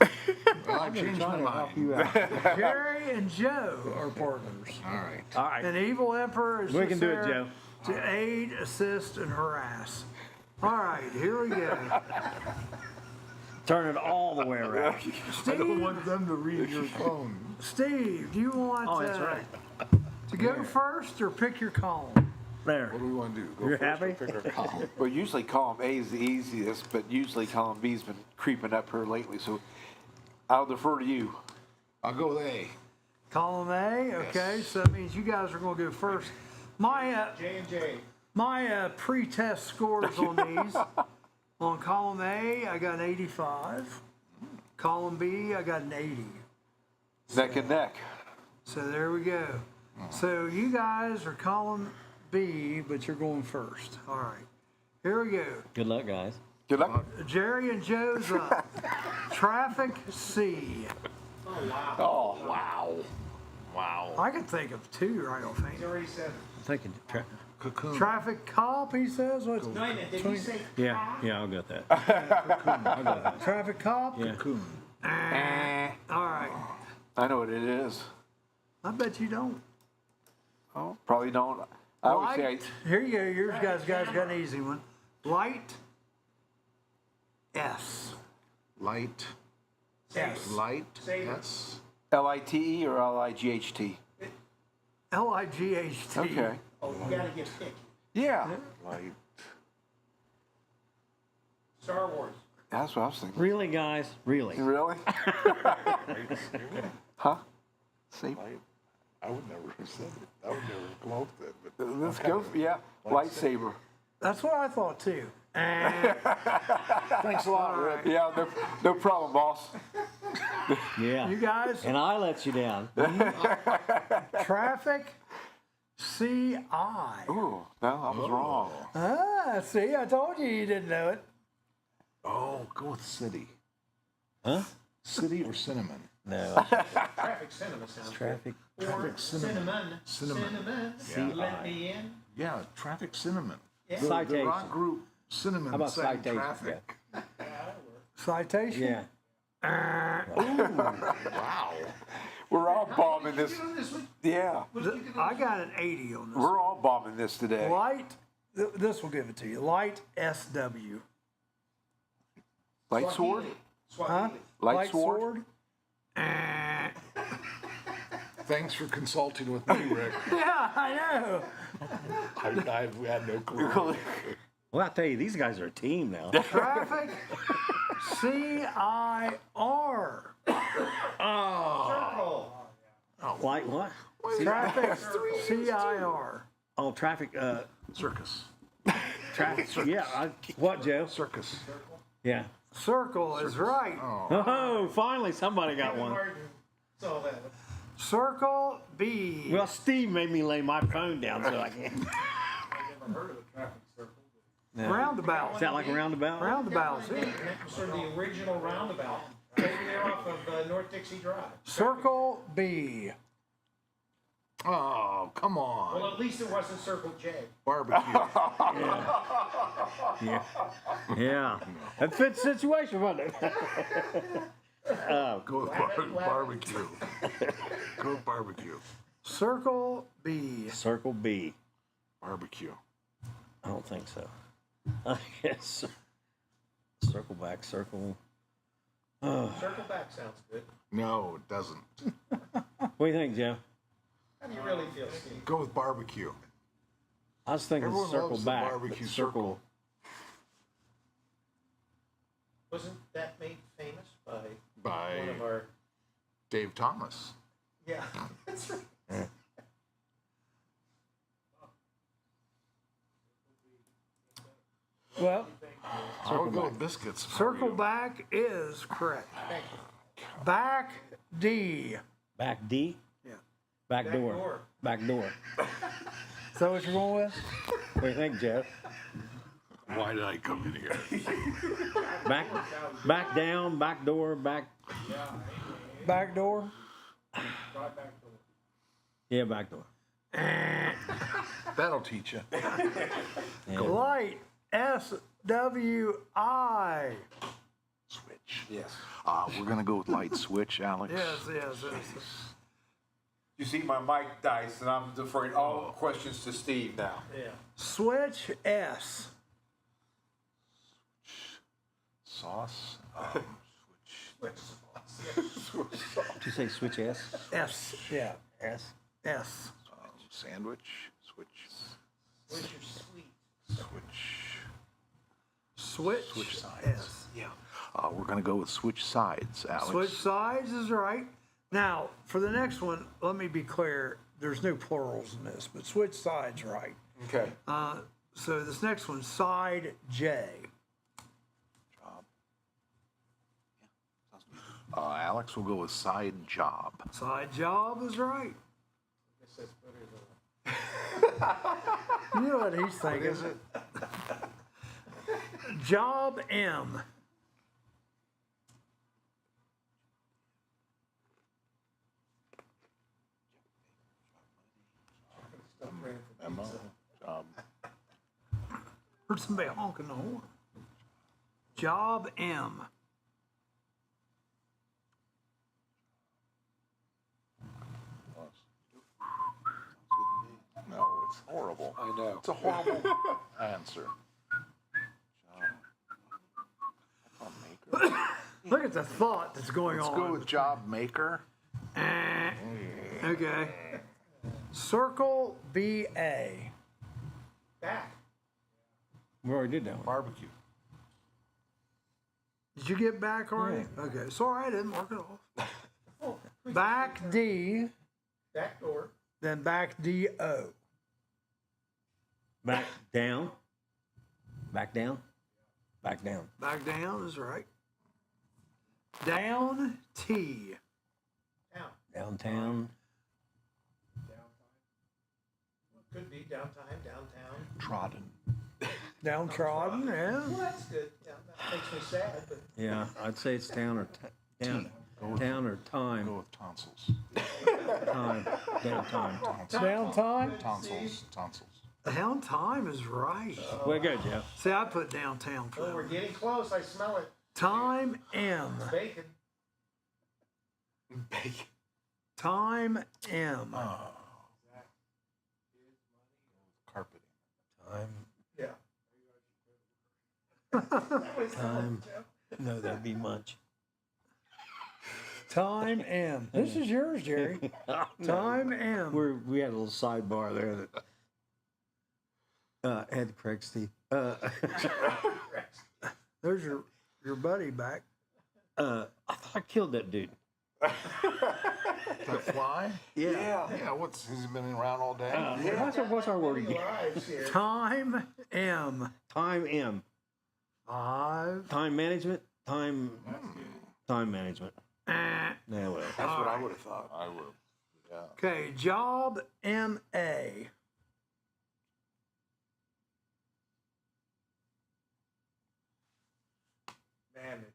Well, I changed my Trying to help mind. you out. Jerry and Joe are partners. All right. All right. And Evil Emperor is We just can do it, there Joe. to aid, assist, and harass. All right, here we go. Turn it all the way around. I don't want them to read your phone. Steve, do you want Oh, that's right. to go first or pick your column? There. What do we want to do? Go You're first or happy? pick a column? Well, usually column A is the easiest, but usually column B's been creeping up here lately. So I'll defer to you. I'll go with A. Column A, okay, so that means you guys are going to go first. My J&J. my pre-test scores on these. On column A, I got an 85. Column B, I got an 80. Neck and neck. So there we go. So you guys are column B, but you're going first. All right. Here we go. Good luck, guys. Good luck. Jerry and Joe's up. Traffic C. Oh, wow. Wow. I can think of two right offhand. He's already said it. I'm thinking. Cocoon. Traffic cop, he says. What's No, I didn't. Did you say Yeah, I'll go with that. I'll go with that. traffic cop? Yeah. Cocoon. All right. I know what it is. I bet you don't. Oh, probably don't. I would say Light. Here you go. Yours guys got an easy one. Light S. Light. S. Light. Say it. Yes. LITE or LIGHT. L-I-G-H-T. Okay. Oh, you gotta get picky. Yeah. Light. Star Wars. That's what I was thinking. Really, guys? Really? Really? Huh? See? I would never have said it. I would never have come up with it. But Let's go. Yeah. Lightsaber. That's what I thought too. thanks a lot, Rick. Yeah, no problem, boss. Yeah. You guys, And I let you down. traffic C-I. Ooh, no, I was wrong. Ah, see, I told you didn't know it. Oh, go with city. Huh? City or cinnamon? No. Traffic cinema sounds Traffic. good. Or cinnamon. Cinnamon. Cinnamon. Let me in. Yeah, traffic cinnamon. Yeah. The Citation. rock group Cinnamon How about sang citation? traffic. Citation? Yeah. Wow. We're all bombing this. You know this one? Yeah. I got an 80 on this. We're all bombing this today. Light, this will give it to you. Light SW. Light sword? Huh? Swahili. Light sword? Thanks for consulting with me, Rick. Yeah, I know. I had no clue. Well, I tell you, these guys are a team now. Traffic, CIR. Circle. Like what? Traffic, CIR. Oh, traffic. Circus. Traffic. Yeah. What, Joe? Circus. Yeah. Circle is right. Oh, finally somebody got one. So that. Circle B. Well, Steve made me lay my phone down so I can. I've never heard of a traffic circle. Roundabout. Is that like a roundabout? Roundabouts, yeah. Sort of the original roundabout. Over there off of North Dixie Drive. Circle B. Oh, come on. Well, at least it wasn't Circle J. Barbecue. Yeah. Yeah. That fits the situation, wasn't it? Go with barbecue. Go with barbecue. Circle B. Circle B. Barbecue. I don't think so. I guess. Circle back, circle. Circle back sounds good. No, it doesn't. What do you think, Joe? How do you really feel, Steve? Go with barbecue. I was thinking Everyone circle loves the back. barbecue but circle. Wasn't that made famous by By one of our... Dave Thomas. Yeah, that's right. Well, I would go with biscuits. if I were circle you. back is correct. Back D. Back D? Yeah. Back Back door. door. Back door. Is that what you're going with? What do you think, Jeff? Why did I come in here? Back down, back door, back. Back door? Yeah, back door. That'll teach you. Light. SWI. Switch. Yes. We're gonna go with light switch, Alex. Yes. You see my mic dice, and I'm deferring all questions to Steve now. Yeah. Switch S. Sauce. Did you say switch S? S. Yeah. S? S. Sandwich. Switch. Where's your sweet? Switch sides. S. Yeah. We're gonna go with switch sides, Alex. Switch sides is right. Now, for the next one, let me be clear. There's no plurals in this, but switch sides right. Okay. So this next one, side J. Job. Yeah. Alex will go with side job. Side job is right. I guess that's better than... You know what he's thinking. Is it? Job M. Emma. Job. Heard somebody honking the horn. Job M. No, it's horrible. I know. It's a horrible answer. Job maker. Look at the thought that's going Let's on. go with job maker. Okay. Circle BA. Back. We already did that one. Barbecue. Did you get back already? Okay. Sorry, I didn't mark it off. Back D, Back door. then back DO. Back down. Back down. Back down. Back down is right. Down T. Down. Downtown. Could be downtime, downtown. Trodden. Downtrodden, yeah. Well, that's good. Yeah, that makes me sad, but Yeah, I'd say it's town or down. Town or time. Go with tonsils. Time. Downtime. Downtime? Tonsils. Tonsils. Downtime is right. Way to go, Jeff. See, I put downtown for well, we're them. getting close. I smell it. Time M. Bacon. Bacon. Time M. Carpeting. Time. Yeah. Time. No, that'd be much. Time M. This is yours, Jerry. Time M. We had a little sidebar there that Had to correct Steve. There's your buddy back. I thought I killed that dude. That fly? Yeah. Yeah, has he been around all day? What's our word again? Lives here. Time M. Time M. 5. Time management. Time management. Yeah, well. That's what I would have thought. I would. Yeah. Okay, job MA. Manager.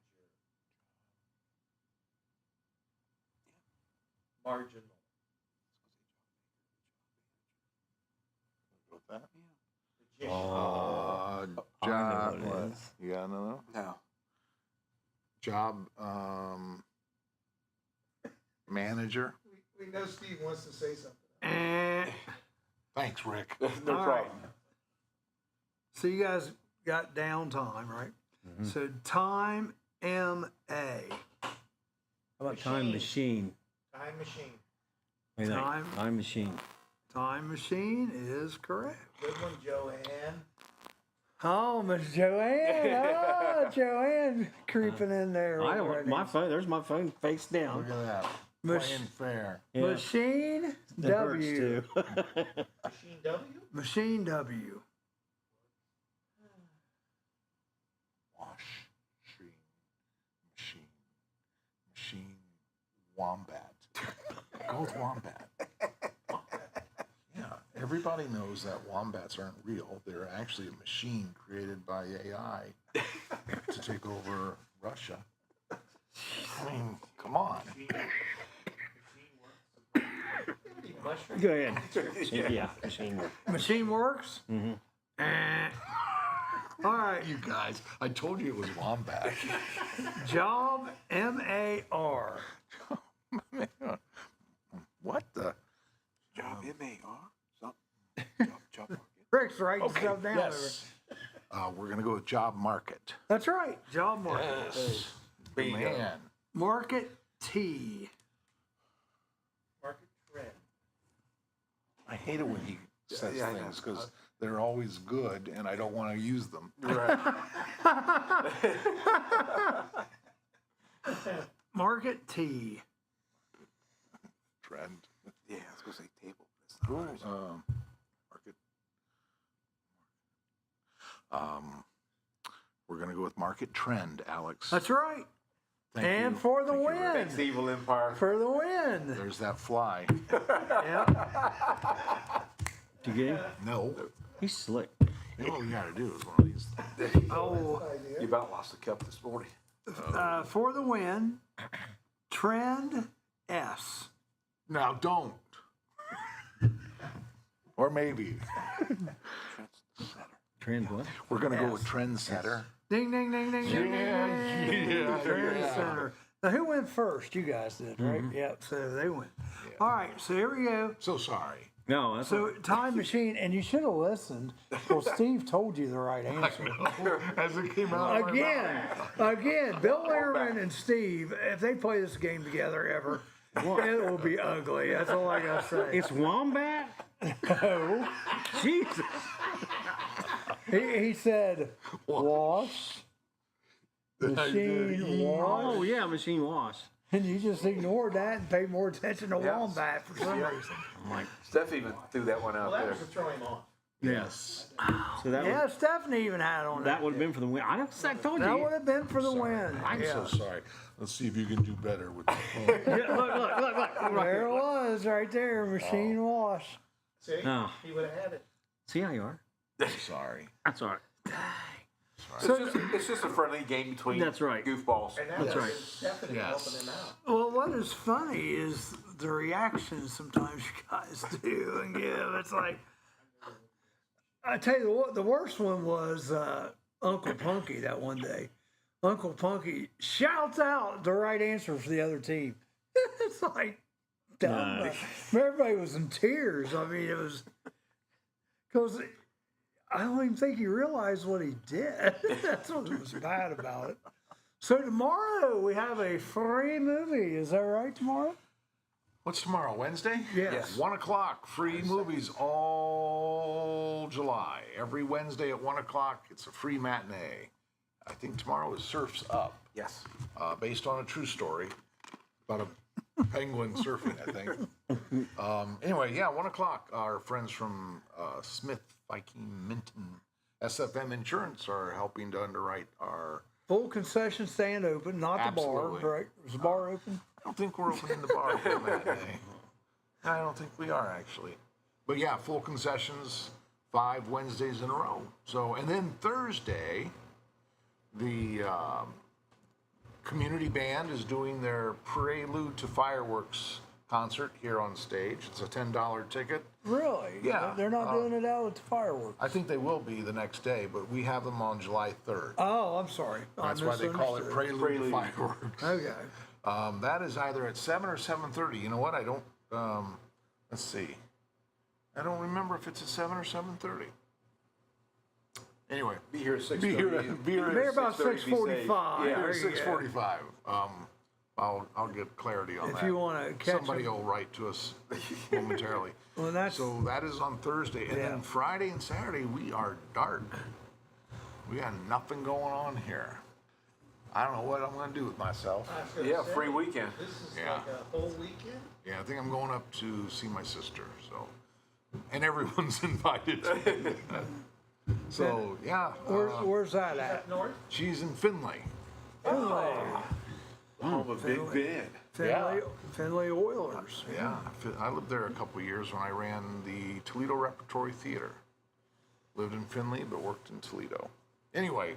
Marginal. Go with that? Magician. I Job. know what it is. You got another? No. Job manager. We know Steve wants to say something. Thanks, Rick. No All problem. right. So you guys got downtime, right? So time MA. How about time machine? Time machine. What do you think? Time- Time machine. Time machine is correct. Good one, Joanne. Oh, Miss Joanne. Oh, Joanne creeping in there. I already. don't. My phone. There's my phone face down. Look at that. Mach- Playing fair. Yeah. Machine That hurts W. too. Machine W? Machine W. Wash. Machine. Wombat. Go with wombat. Yeah, everybody knows that wombats aren't real. They're actually a machine created by AI to take over Russia. I mean, come on. Mushroom. Go ahead. Yeah, machine. Machine works? All right. You guys, I told you it was wombat. Job MAR. What the? Job MAR? Something. Job market. Rick's writing stuff down. Yes. We're going to go with job market. That's right. Job market. Yes. Bingo. Man. Market T. Market trend. I hate it when he says Yeah, I know. things because they're always good and I don't want to use them. Right. Market T. Trend. Yeah, I was going to say table. That's not ours. Market. We're going to go with market trend, Alex. That's right. Thank and you. for the Thank you, win. Rick. Thanks, Evil Empire. For the win. There's that fly. Yep. Did you get him? No. He's slick. All you got to do is one of these. Oh, You about lost the cup this morning. for the win. Trend S. Now don't. Or maybe. Trend what? We're going to go with trendsetter. Ding, ding, ding, ding, ding, Yeah. Trend Center. Now, who went first? You guys did, right? Yep, so they went. All right, so here we go. So sorry. No, that's So, time machine, and you should have listened. Well, Steve told you the right answer. As it came out. Again, Bill Lehrman and Steve, if they play this game together ever, it will be ugly. That's all I got to say. it's wombat. No. Jesus. He said, wash, machine wash. Oh yeah, machine wash. And you just ignored that and paid more attention to Yeah. wombat for some reason. I'm like, Steph even threw that one out Well, that there. was to throw him off. yes. So that Yeah, Stephanie even had on that would have been for the win. I told That you. would have been for the win. I'm Yeah. so sorry. Let's see if you can do better with the phone. Yeah, look. There it was, right there, machine wash. See? No. He would have had it. See how you are. Sorry. That's all right. It's just a friendly game between That's right. goofballs. And that That's was right. Stephanie Yes. helping him out. Well, what is funny is the reactions sometimes you guys do and give. It's like, I tell you what, the worst one was Uncle Punky that one day. Uncle Punky shouts out the right answer for the other team. It's like, dumb. Nice. Everybody was in tears. I mean, it was, because I don't even think he realized what he did. That's what was bad about it. So tomorrow we have a free movie. Is that right, tomorrow? What's tomorrow, Wednesday? Yes. 1 o'clock, free movies all July. Every Wednesday at 1 o'clock, it's a free matinee. I think tomorrow is Surf's Up. Yes. Based on a true story about a penguin surfing, I think. Anyway, 1 o'clock. Our friends from Smith, Viking, Minton, SFM Insurance are helping to underwrite our... Full concession stand open, not Absolutely. the bar, right? Is the bar open? I don't think we're opening the bar for that day. I don't think we are, actually. But yeah, full concessions, 5 Wednesdays in a row. So, and then Thursday, the community band is doing their Prelude to Fireworks concert here on stage. It's a $10 ticket. Really? Yeah. They're not doing it out at the fireworks. I think they will be the next day, but we have them on July 3rd. Oh, I'm sorry. That's why they call it misunderstood. Prelude to Fireworks. Okay. That is either at 7 or 7:30. You know what? I don't. Let's see. I don't remember if it's at 7 or 7:30. Anyway, Be here at 6:30. be here They're at about 6:45. Yeah, There you go. 6:45. I'll get clarity on that. If you want to catch Somebody them. will write to us momentarily. Well, that's So that is on Thursday, and then Friday and Saturday we are dark. We got nothing going on here. I don't know what I'm going to do with myself. I was gonna Yeah, say, free weekend. This is Yeah. like a whole weekend? Yeah, I think I'm going up to see my sister. So, and everyone's invited. So yeah, Where's that Is at? that north? she's in Findlay. Home of Big Ben. Findlay Oilers. Yeah, I lived there a couple of years when I ran the Toledo Repertory Theater. Lived in Findlay, but worked in Toledo. Anyway,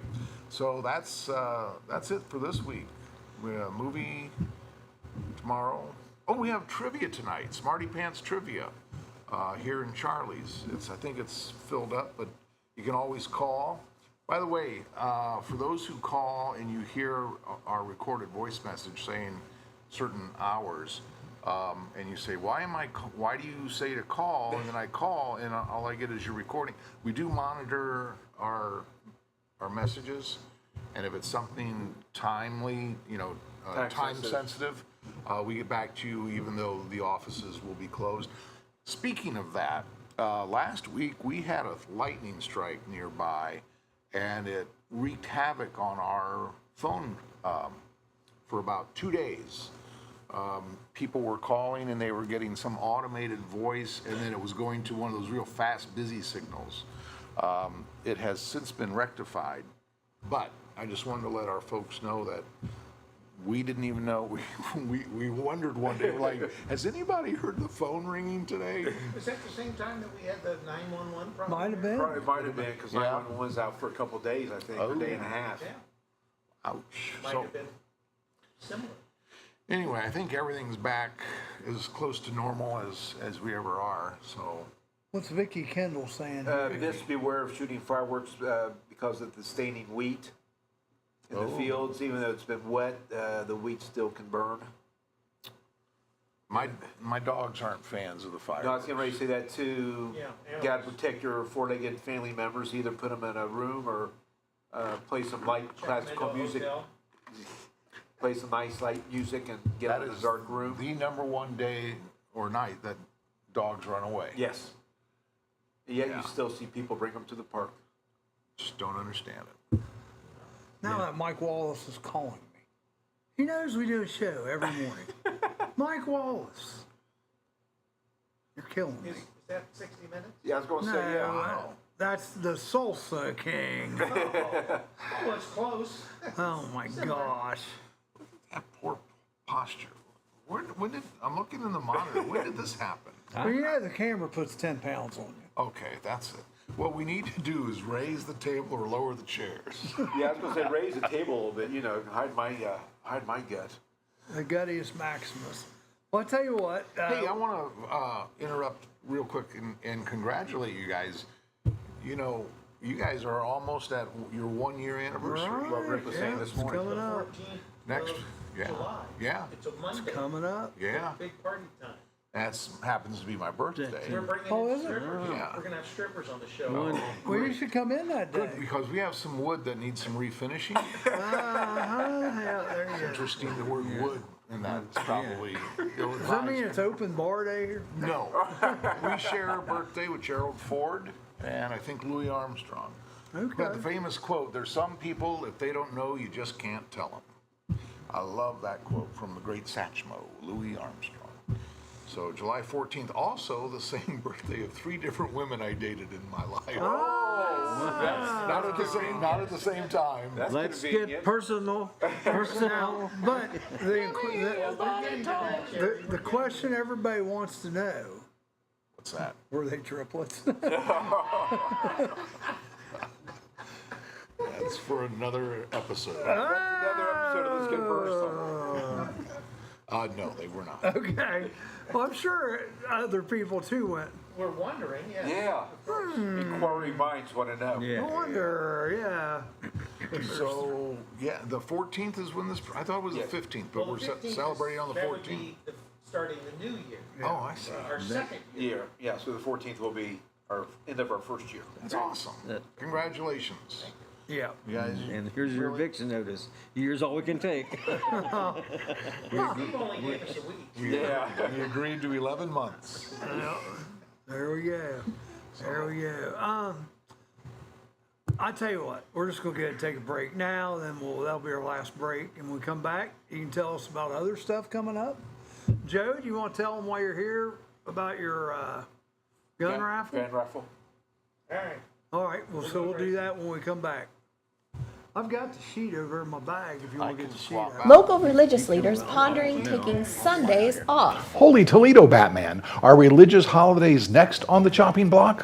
so that's it for this week. We have a movie tomorrow. Oh, we have trivia tonight. Smarty Pants trivia here in Charlie's. I think it's filled up, but you can always call. By the way, for those who call and you hear our recorded voice message saying certain hours, and you say, why do you say to call? And then I call, and all I get is your recording. We do monitor our messages, and if it's something timely, time sensitive, we get back to you even though the offices will be closed. Speaking of that, last week we had a lightning strike nearby, and it wreaked havoc on our phone for about 2 days. People were calling and they were getting some automated voice, and then it was going to one of those real fast, busy signals. It has since been rectified, but I just wanted to let our folks know that we didn't even know. We wondered one day, we're like, has anybody heard the phone ringing today? Was that the same time that we had the 911 problem? Might have been. Probably might have been because 911 was out for a couple of days, I think, or a day and a half. Yeah, Ouch. might So have been similar. anyway, I think everything's back as close to normal as we ever are. So What's Vicky Kendall saying? This beware of shooting fireworks because of the staining wheat in the fields. Even though it's been wet, the wheat still can burn. my dogs aren't fans of the fire. No, I was getting ready to say that too. Yeah, Got to protect your four-legged family members. Either put them in a room or play some light classical music. Play some nice light music and get That them in is a dark room. the number one day or night that dogs run away. Yes. Yet Yeah. you still see people bring them to the park. Just don't understand it. Now that Mike Wallace is calling me, he knows we do a show every morning. Mike Wallace, you're killing me. Is that 60 minutes? Yeah, I was going to say, yeah. No, that's the Salsa King. Oh, it's close. Oh my gosh. That poor posture. When did I'm looking in the monitor? When did this happen? Well, you know the camera puts 10 pounds on you. Okay, that's it. What we need to do is raise the table or lower the chairs. Yeah, I was going to say raise the table a little bit, hide my gut. The Guttius Maximus. Well, I tell you what. Hey, I want to interrupt real quick and congratulate you guys. You guys are almost at your 1 year anniversary. Right, What Rick was saying this it's morning. coming up. 14th Next, of yeah, July. yeah, It's a Monday. Coming up. yeah. Big party time. That happens to be my birthday. We're bringing Oh, in is it? strippers. Yeah. We're going to have strippers on the show. Well, you should come in that day. Good, because we have some wood that needs some refinishing. Yeah, there you go. Interesting, the word wood. and that's probably Does that mean it's open bar day here? no. We share a birthday with Gerald Ford and I think Louis Armstrong. Okay. But the famous quote, there's some people, if they don't know, you just can't tell them. I love that quote from the great Satchmo, Louis Armstrong. So July 14th, also the same birthday of 3 different women I dated in my life. Not at the same time. Let's Get personal. But the question everybody wants to know, What's that? were they triplets? That's for another episode. Another episode of Let's Get Personal. No, they were not. Okay. Well, I'm sure other people too went, We're wondering, yeah. Yeah. Inquiring minds want to know. I wonder, yeah. So, yeah, the 14th is when this, I thought it was Yeah. the 15th, but Well, we're the 15th celebrating on the that would 14th. be starting the new year. Oh, I see. Our second year. Yeah, so the 14th will be our end of our first year. That's awesome. Congratulations. Yeah. You guys, And here's your eviction notice. Year's all we can take. Steve only gave us a week. Yeah. we agreed to 11 months. There we go. There we go. I tell you what, we're just gonna go ahead and take a break now, then that'll be our last break. And when we come back, you can tell us about other stuff coming up. Joe, do you want to tell them while you're here about your gun raffle? Gun raffle. All right. All right, well, so we'll do that when we come back. I've got the sheet over in my bag if you want to get the sheet out. Local religious leaders pondering taking Sundays off. Holy Toledo, Batman. Are religious holidays next on the chopping block?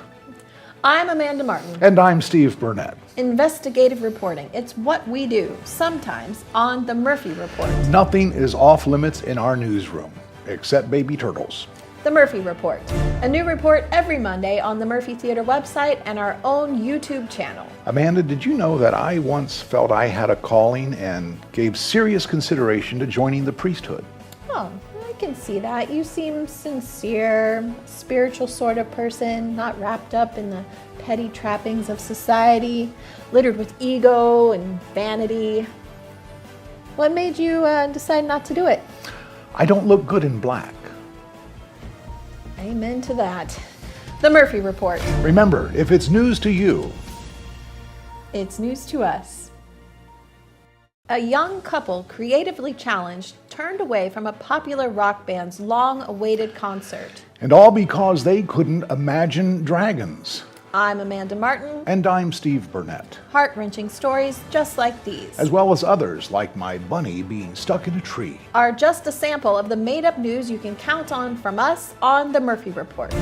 I'm Amanda Martin. And I'm Steve Burnett. Investigative reporting. It's what we do, sometimes on the Murphy Report. Nothing is off limits in our newsroom, except baby turtles. The Murphy Report. A new report every Monday on the Murphy Theater website and our own YouTube channel. Amanda, did you know that I once felt I had a calling and gave serious consideration to joining the priesthood? Oh, I can see that. You seem sincere, spiritual sort of person, not wrapped up in the petty trappings of society, littered with ego and vanity. What made you decide not to do it? I don't look good in black. Amen to that. The Murphy Report. Remember, if it's news to you, It's news to us. A young couple, creatively challenged, turned away from a popular rock band's long-awaited concert. and all because they couldn't imagine dragons. I'm Amanda Martin. And I'm Steve Burnett, Heart-wrenching stories just like these as well as others like my bunny being stuck in a tree. are just a sample of the made-up news you can count on from us on the Murphy Report.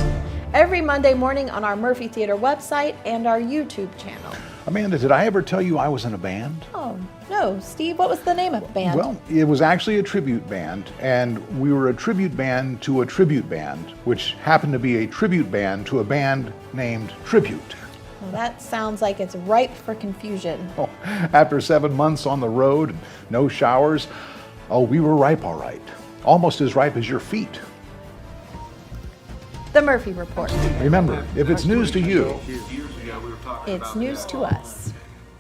Every Monday morning on our Murphy Theater website and our YouTube channel. Amanda, did I ever tell you I was in a band? Oh, no, Steve, what was the name of the band? Well, it was actually a tribute band, and we were a tribute band to a tribute band, which happened to be a tribute band to a band named Tribute. Well, that sounds like it's ripe for confusion. Oh, after 7 months on the road and no showers, we were ripe all right. Almost as ripe as your feet. The Murphy Report. Remember, if it's news to you, Years ago, we were talking It's news to us.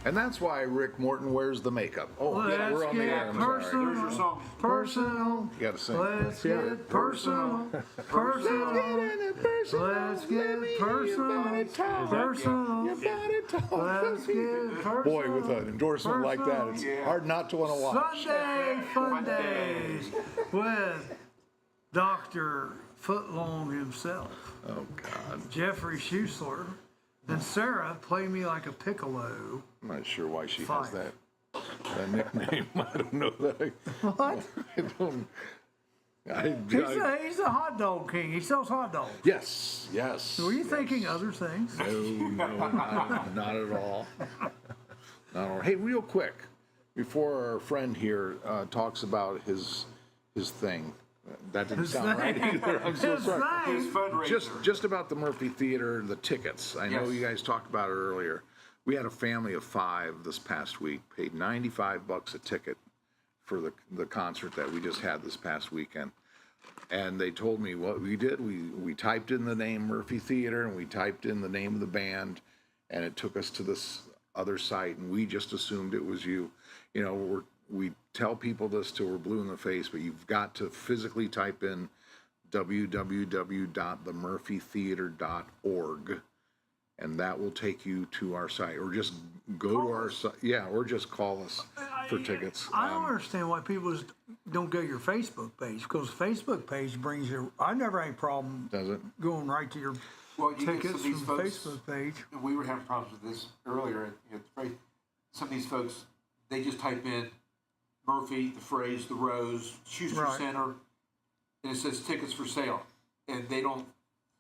and that's why Rick Morton wears the makeup. Oh, Let's we're on the air. get I'm sorry. There's your personal. song. Personal. You gotta sing. Let's get personal. Personal. Let's get personal. Personal. Let's get personal. Boy, with an endorsement like that, it's hard not to want to watch. Sunday Fun Days with Dr. Footlong himself, Oh, God. Jeffrey Schusler, and Sarah play me like a piccolo. I'm not sure why she Fine. has that nickname. I don't know that. What? I don't. He's a hot dog king. He sells hot dogs. Yes, yes. Were you thinking other things? No, not at all. Not at all. Hey, real quick, before our friend here talks about his thing. That didn't His sound right thing. either. I'm so His sorry. thing. His fundraiser. Just about the Murphy Theater, the tickets. I know Yes. you guys talked about it earlier. We had a family of 5 this past week, paid $95 a ticket for the concert that we just had this past weekend. And they told me what we did. We typed in the name Murphy Theater and we typed in the name of the band, and it took us to this other site, and we just assumed it was you. You know, we tell people this till we're blue in the face, but you've got to physically type in www.themurphytheater.org, and that will take you to our site, or just go to our site. Yeah, or just call us for tickets. I don't understand why people just don't go to your Facebook page, because Facebook page brings you. I never had a problem. Does it? Going right to your Well, you get some tickets of these from the folks, Facebook page. we were having problems with this earlier at the phrase. Some of these folks, they just type in Murphy, the phrase, the Rose, Schuster Right. Center, and it says tickets for sale. And they don't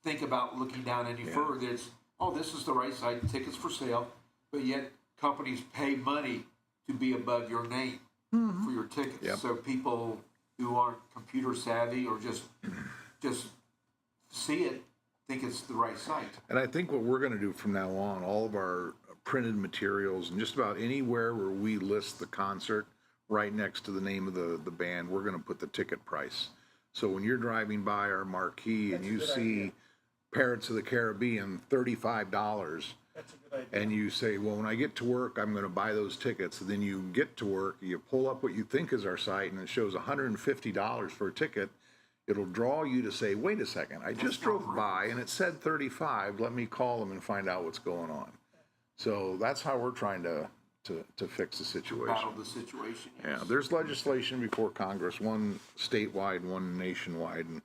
think about looking down any further. It's, oh, this is the right site, tickets for sale. But yet companies pay money to be above your name for your tickets. Yep. So people who aren't computer savvy or just see it, think it's the right site. And I think what we're going to do from now on, all of our printed materials and just about anywhere where we list the concert right next to the name of the band, we're going to put the ticket price. So when you're driving by our marquee and you see Parrots of the Caribbean, $35, That's a good idea. and you say, well, when I get to work, I'm going to buy those tickets. And then you get to work, you pull up what you think is our site, and it shows $150 for a ticket. It'll draw you to say, wait a second, I just drove by and it said 35. Let me call them and find out what's going on. So that's how we're trying to fix the situation. Battle the situation. Yeah, there's legislation before Congress, one statewide, one nationwide, and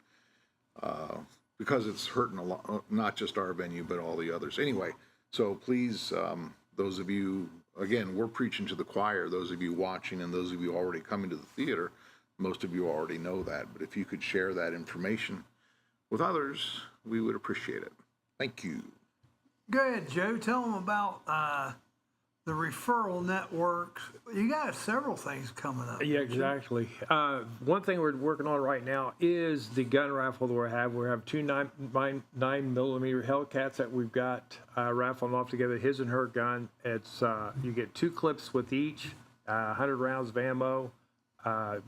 because it's hurting a lot, not just our venue, but all the others. Anyway, so please, those of you, again, we're preaching to the choir, those of you watching and those of you already coming to the theater, most of you already know that, but if you could share that information with others, we would appreciate it. Thank you. Go ahead, Joe. Tell them about the referral networks. You got several things coming up. Yeah, exactly. One thing we're working on right now is the gun raffle that we have. We have two 9mm Hellcats that we've got raffling off together, his and her gun. It's you get 2 clips with each, 100 rounds of ammo,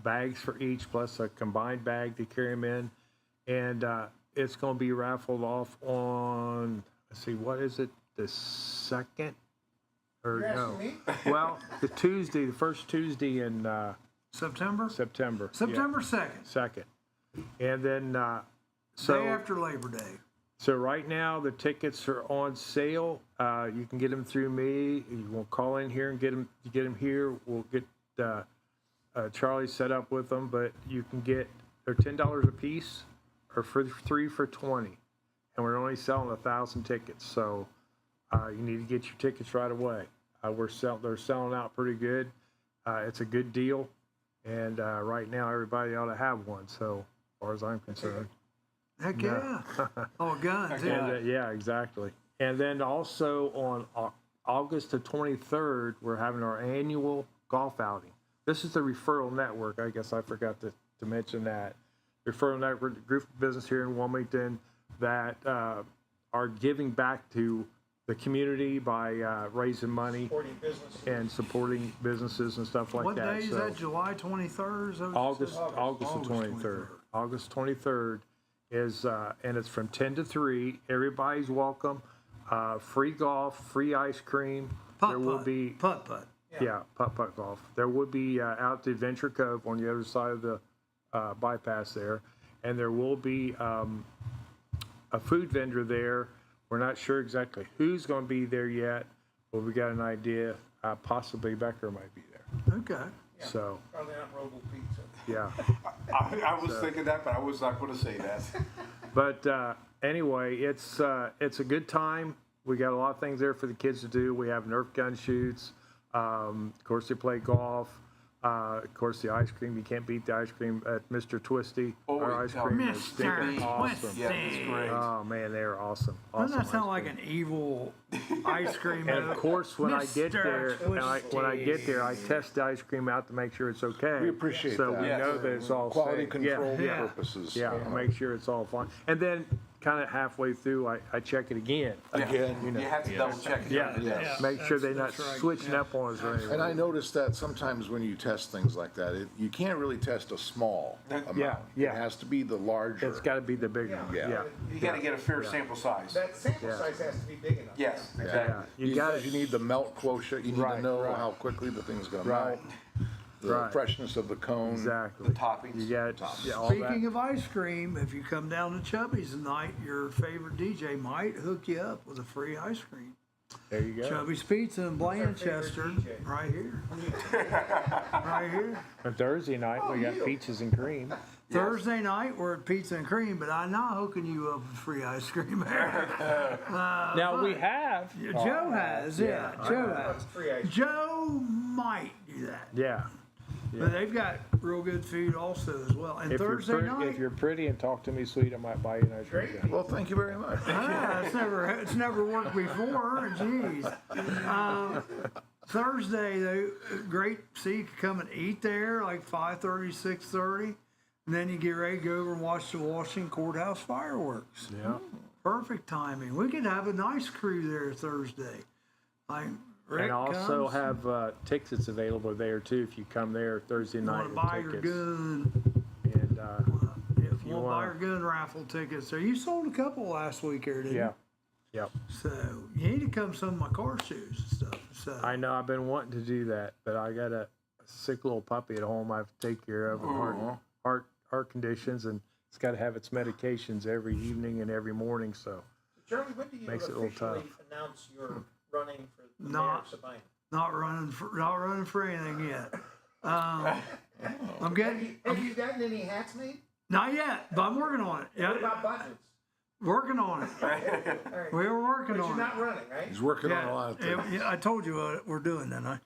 bags for each, plus a combined bag to carry them in. And it's going to be raffled off on, let's see, what is it, the 2nd? Or You're no. asking me? Well, the first Tuesday in September? September. September 2nd, 2nd. And then, day so after Labor Day. right now the tickets are on sale. You can get them through me. You will call in here and get them here. We'll get Charlie set up with them, but you can get, they're $10 a piece, or for 3 for $20. And we're only selling 1,000 tickets. So you need to get your tickets right away. They're selling out pretty good. It's a good deal, and right now everybody ought to have one. So, as far as I'm concerned. Heck yeah. Oh, a gun, too. And, yeah, exactly. And then also on August the 23rd, we're having our annual golf outing. This is the referral network. I guess I forgot to mention that. Referral network, a group of business here in Wilmington that are giving back to the community by raising money Supporting businesses. and supporting businesses and stuff like What that. day is that? July 23rd? Is that what you said? August the 23rd. August 23rd is, and it's from 10 to 3. Everybody's welcome. Free golf, free ice cream. There will be putt-putt. yeah, putt-putt golf. There would be out to Adventure Cove on the other side of the bypass there, and there will be a food vendor there. We're not sure exactly who's going to be there yet, but we got an idea. Possibly Becker might be there. Okay. Yeah. So Probably not Robo Pizza. yeah. I was thinking that, but I was not going to say that. But anyway, it's a good time. We got a lot of things there for the kids to do. We have Nerf gun shoots. Of course, they play golf. Of course, the ice cream. You can't beat the ice cream at Mr. Twisty. Oh, Our ice cream is Mr. stinking awesome. Twisty. Yeah, it's great. Oh man, they're awesome. Doesn't that Awesome sound ice like cream. an evil ice cream? And of course, when I get Mr. there, I test the ice cream out to make sure it's okay. We appreciate so that. we know that it's all Quality safe. control yeah. purposes. Yeah, I'll make sure it's all fine. And then, kind of halfway through, I check it again. Again, You have to double check it. Yeah, Yeah. make sure they're not That's right. switching up on us or anything. And I noticed that sometimes when you test things like that, you can't really test a small amount. yeah. It has to be the larger. It's got to be the bigger one. Yeah. Yeah. You got to get a fair sample size. That sample size has to be big enough. Yes, Yeah. exactly. You got You need the melt quotient. You need Right, to know right. how quickly the thing's going to Right. melt. the Right. freshness of the cone. Exactly. The toppings. You got Toppings. yeah, all Speaking that. of ice cream, if you come down to Chubby's tonight, your favorite DJ might hook you up with a free ice cream. There you go. Chubby's Pizza in Blanchester, DJ? right here. Right here. On Thursday night, we got peaches and cream. Thursday night, we're at Pizza and Cream, but I'm not hooking you up with free ice cream. Now we have. Joe has, yeah. Joe has. Free ice. Joe might do that. Yeah. But they've got real good food also as well. And If you're, Thursday night, if you're pretty and talk to me sweet, I might buy you an ice cream. Great. Well, thank you very much. it's never worked before. Jeez. Thursday, though, great. So you can come and eat there like 5:30, 6:30, and then you get ready to go over and watch the Washington Courthouse fireworks. Yeah. Perfect timing. We could have a nice crew there Thursday. Like Rick And also comes, have tickets available there too if you come there Thursday you night. want to with buy your tickets. gun. And If you want to buy want- your gun raffle tickets, there you sold a couple last week here, didn't yeah, you? yep. So you need to come to some of my car shows and stuff. So I know I've been wanting to do that, but I got a sick little puppy at home I have to take care of with heart conditions, and it's got to have its medications every evening and every morning. So Charlie, when do you Makes it a little officially tough. announce you're running for the Not- mayor of Sabina? not running for anything yet. I'm getting Have you gotten any hats made? not yet, but I'm working on it. What Yeah, about buttons? working on it. All right. We're working But you're on it. not running, right? He's working on a lot of things. Yeah, I told you what we're doing, didn't I?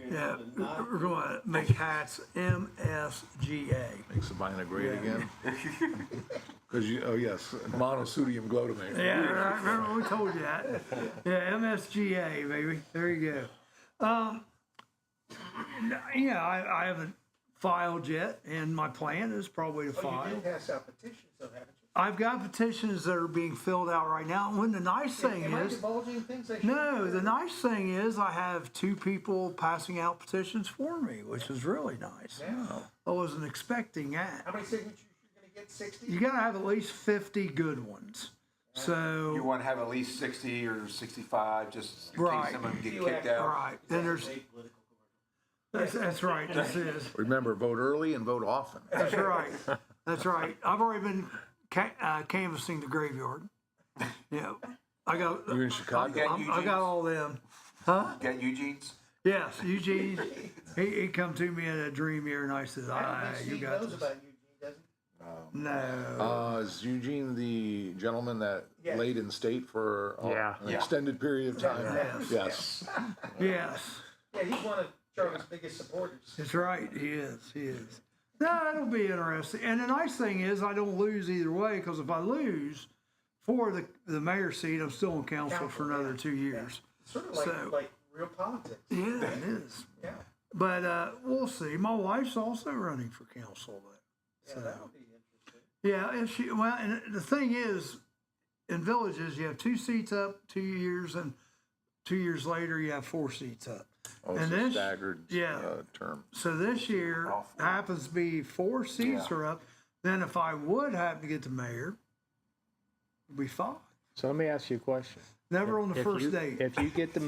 Yeah, we're going to make hats MSGA. Make Sabina great again. Because yes, monosodium glutamate. Yeah, right, remember we told you that. Yeah, MSGA, baby. There you go. Yeah, I haven't filed yet, and my plan is probably to Oh, file. you did pass out petitions, though, haven't you? I've got petitions that are being filled out right now. And the nice thing Am I is, divulging things I shouldn't no, do? the nice thing is I have 2 people passing out petitions for me, which is really nice. Yeah. I wasn't expecting that. How many signatures you're going to get? 60? You got to have at least 50 good ones. You So, want to have at least 60 or 65 just in Right. case someone get You kicked have- out. right, then there's, that's right, this is. Remember, vote early and vote often. That's right. That's right. I've already been canvassing the graveyard. Yeah, I got. You're in Chicago? I got all them. Got Eugene's? Yes, Eugene. He come to me in a dream here, and I said, I don't "Ah, think you Steve got knows this." about Eugene, does he? No. Is Eugene the gentleman that Yes. laid in state for Yeah. an Yeah. extended period of time? Yes. Yes. Yes, Yeah, he's one of Charlie's biggest supporters. that's right. He is. He is. No, it'll be interesting. And the nice thing is, I don't lose either way, because if I lose for the mayor's seat, I'm still on council for another 2 years. Sort of like, So- like real politics. Yeah, it is. Yeah, But we'll see. My wife's also running for council, though. yeah, that would be interesting. Yeah, if she and the thing is, in villages you have 2 seats up 2 years, and 2 years later you have 4 seats up. Oh, And it's a this- staggered yeah. term. So this year happens to be 4 seats Yeah. are up. Then if I would happen to get the mayor, it'd be 5. So let me ask you a question. Never on the If first you, date. If you get to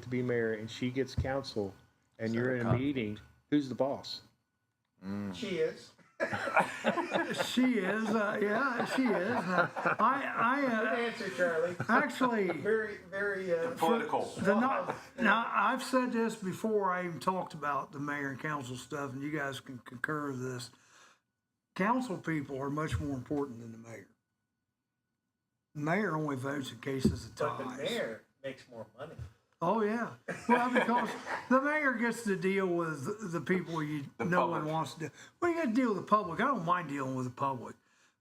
be mayor, and she gets council, and you're in a cut. meeting, who's the boss? She is. She is. Yeah, she is. Good I answer, Charlie. actually. Very, very. Political. Now, I've said this before. I even talked about the mayor and council stuff, and you guys can concur with this. Council people are much more important than the mayor. The mayor only votes in cases of But the ties. mayor makes more money. Oh yeah. Well, because the mayor gets to deal with the people no one public. wants to deal. Well, you got to deal with the public. I don't mind dealing with the public.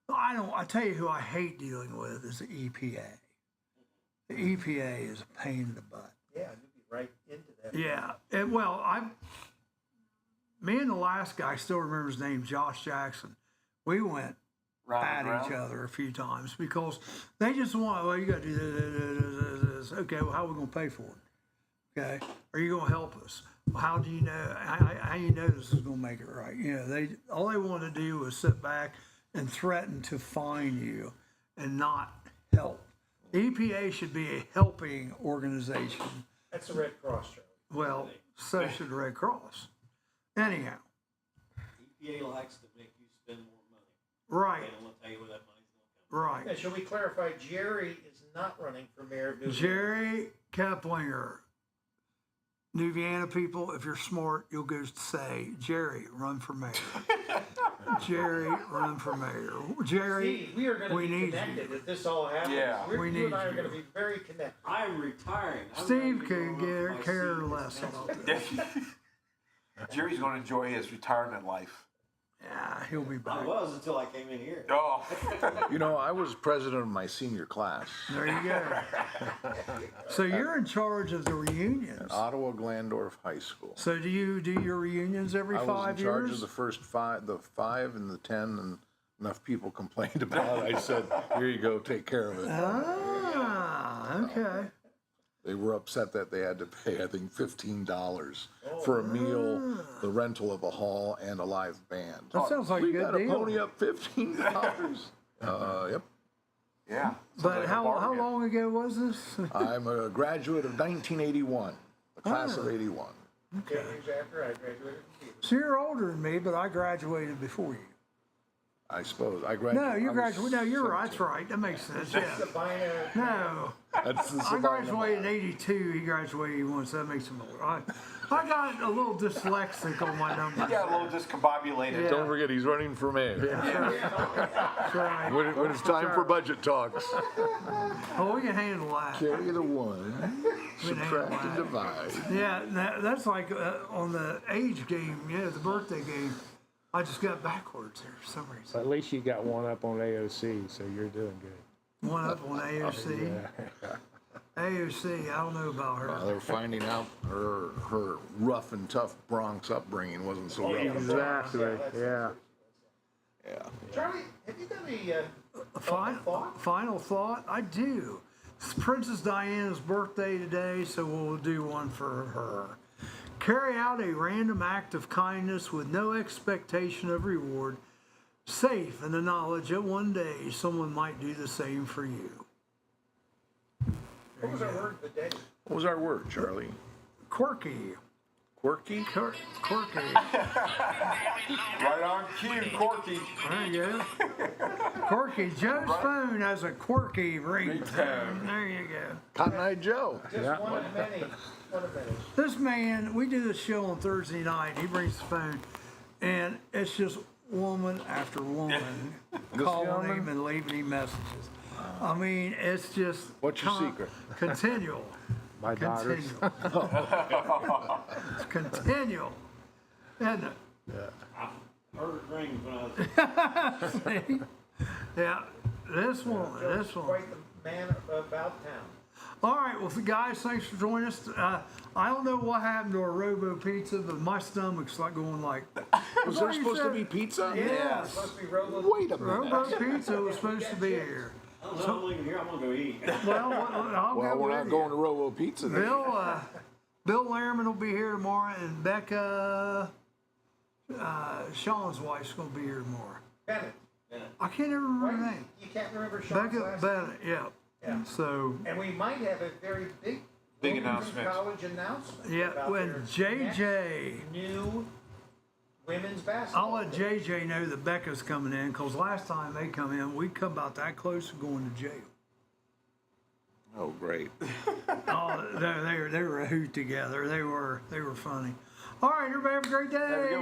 I tell you who I hate dealing with is the EPA. The EPA is a pain in the butt. Yeah, you'd be right into that. Yeah, and well, me and the last guy, I still remember his name, Josh Jackson. We went at each other a few times because they just want, well, you got to do this. Okay, well, how are we going to pay for it? Okay, are you going to help us? Well, how do you know? How you know this is going to make it right? You know, all they want to do is sit back and threaten to fine you and not help. The EPA should be a helping organization. That's the Red Cross, Charlie. Well, so should the Red Cross. Anyhow, EPA likes to make you spend more money. right, And I'm going to tell you where that money's going to come right. Yeah, shall we clarify, Jerry is not running for mayor of New Vienna. Jerry Keplinger. New Vienna people, if you're smart, you'll go say, Jerry, run for mayor. Jerry, run for mayor. Jerry, Steve, we are going to be need connected you. if this all happens. Yeah. We You and I need are going to you. be very connected. I'm retiring. I'm Steve not could even gonna care run for my less seat. about this. Jerry's going to enjoy his retirement life. Yeah, he'll be I back. was until I came in here. Oh. You know, I was president of my senior class There you go. So you're in charge of the reunions. at Ottawa Glandorf High School. So do you do your reunions every I was 5 in charge years? of the first five, the 5 and the 10, and enough people complained about it. I said, "Here you go, take care of it." Ah, okay. They were upset that they had to pay, I think, $15 for a meal, the rental of a hall, and a live band. That sounds like a We good got to deal. pony up $15. Yep. Yeah. But how long ago was this? I'm a graduate of 1981, the class of '81. 10 years after I graduated from Peter. So you're older than me, but I graduated before you. I suppose I graduated. No, you I was graduated. No, you're right. 17. That's right. That makes sense. Yeah. Sabina, No, That's the I Savannah graduated in '82. He graduated in '81, so that makes him older. I got a little dyslexic on my numbers. Yeah, a little discombobulated. Yeah. Don't forget, he's running for mayor. That's right. When it's time for budget talks, Oh, we can handle that. carry the one, subtract and divide. Yeah, that's like on the age game, the birthday game. I just got backwards there for some reason. At least you got one up on AOC, so you're doing good. One up on AOC. AOC, I don't know about her. They're finding out her rough and tough Bronx upbringing wasn't so rough. Exactly. Yeah. Yeah. Charlie, have you got a thought? Final thought? I do. It's Princess Diana's birthday today, so we'll do one for her. Carry out a random act of kindness with no expectation of reward, safe in the knowledge that one day someone might do the same for you. What was our word of the day? What was our word, Charlie? Quirky. Quirky? Quirky. Right on cue, Corky. There you go. Quirky. Joe's phone has a quirky ringtone. There you go. Cotton Eye Joe. Just one of many. One of many. This man, we do this show on Thursday night. He brings the phone, and it's just woman after woman calling him and leaving him messages. I mean, it's just What's your secret? Continual. My daughters. Continual. It's continual. Isn't it? I heard it ring when I was See? Yeah, this one. Quite the man about town. All right, well, guys, thanks for joining us. I don't know what happened to our Robo Pizza, but my stomach's like going like. Was there supposed to be pizza? Yeah. It's supposed to be Robo. Wait a minute. Robo Pizza was supposed to be here. I don't know, I'm leaving here. I'm going to go eat. Well, I'll Well, go we're with not you. going to Robo Pizza then. Bill Lehrman will be here tomorrow, and Becca, Sean's wife's going to be here tomorrow. Bennett. I can't ever remember her name. You can't remember Sean's Becca last name? Bennett, yeah. Yeah. So, And we might have a very big Wilmington announcement. College announcement. yeah, about when their JJ, next new women's I'll basketball. let JJ know that Becca's coming in, because last time they come in, we come about that close to going to jail. Oh, great. Oh, they were a hoot together. They were funny. All right, everybody have a great day.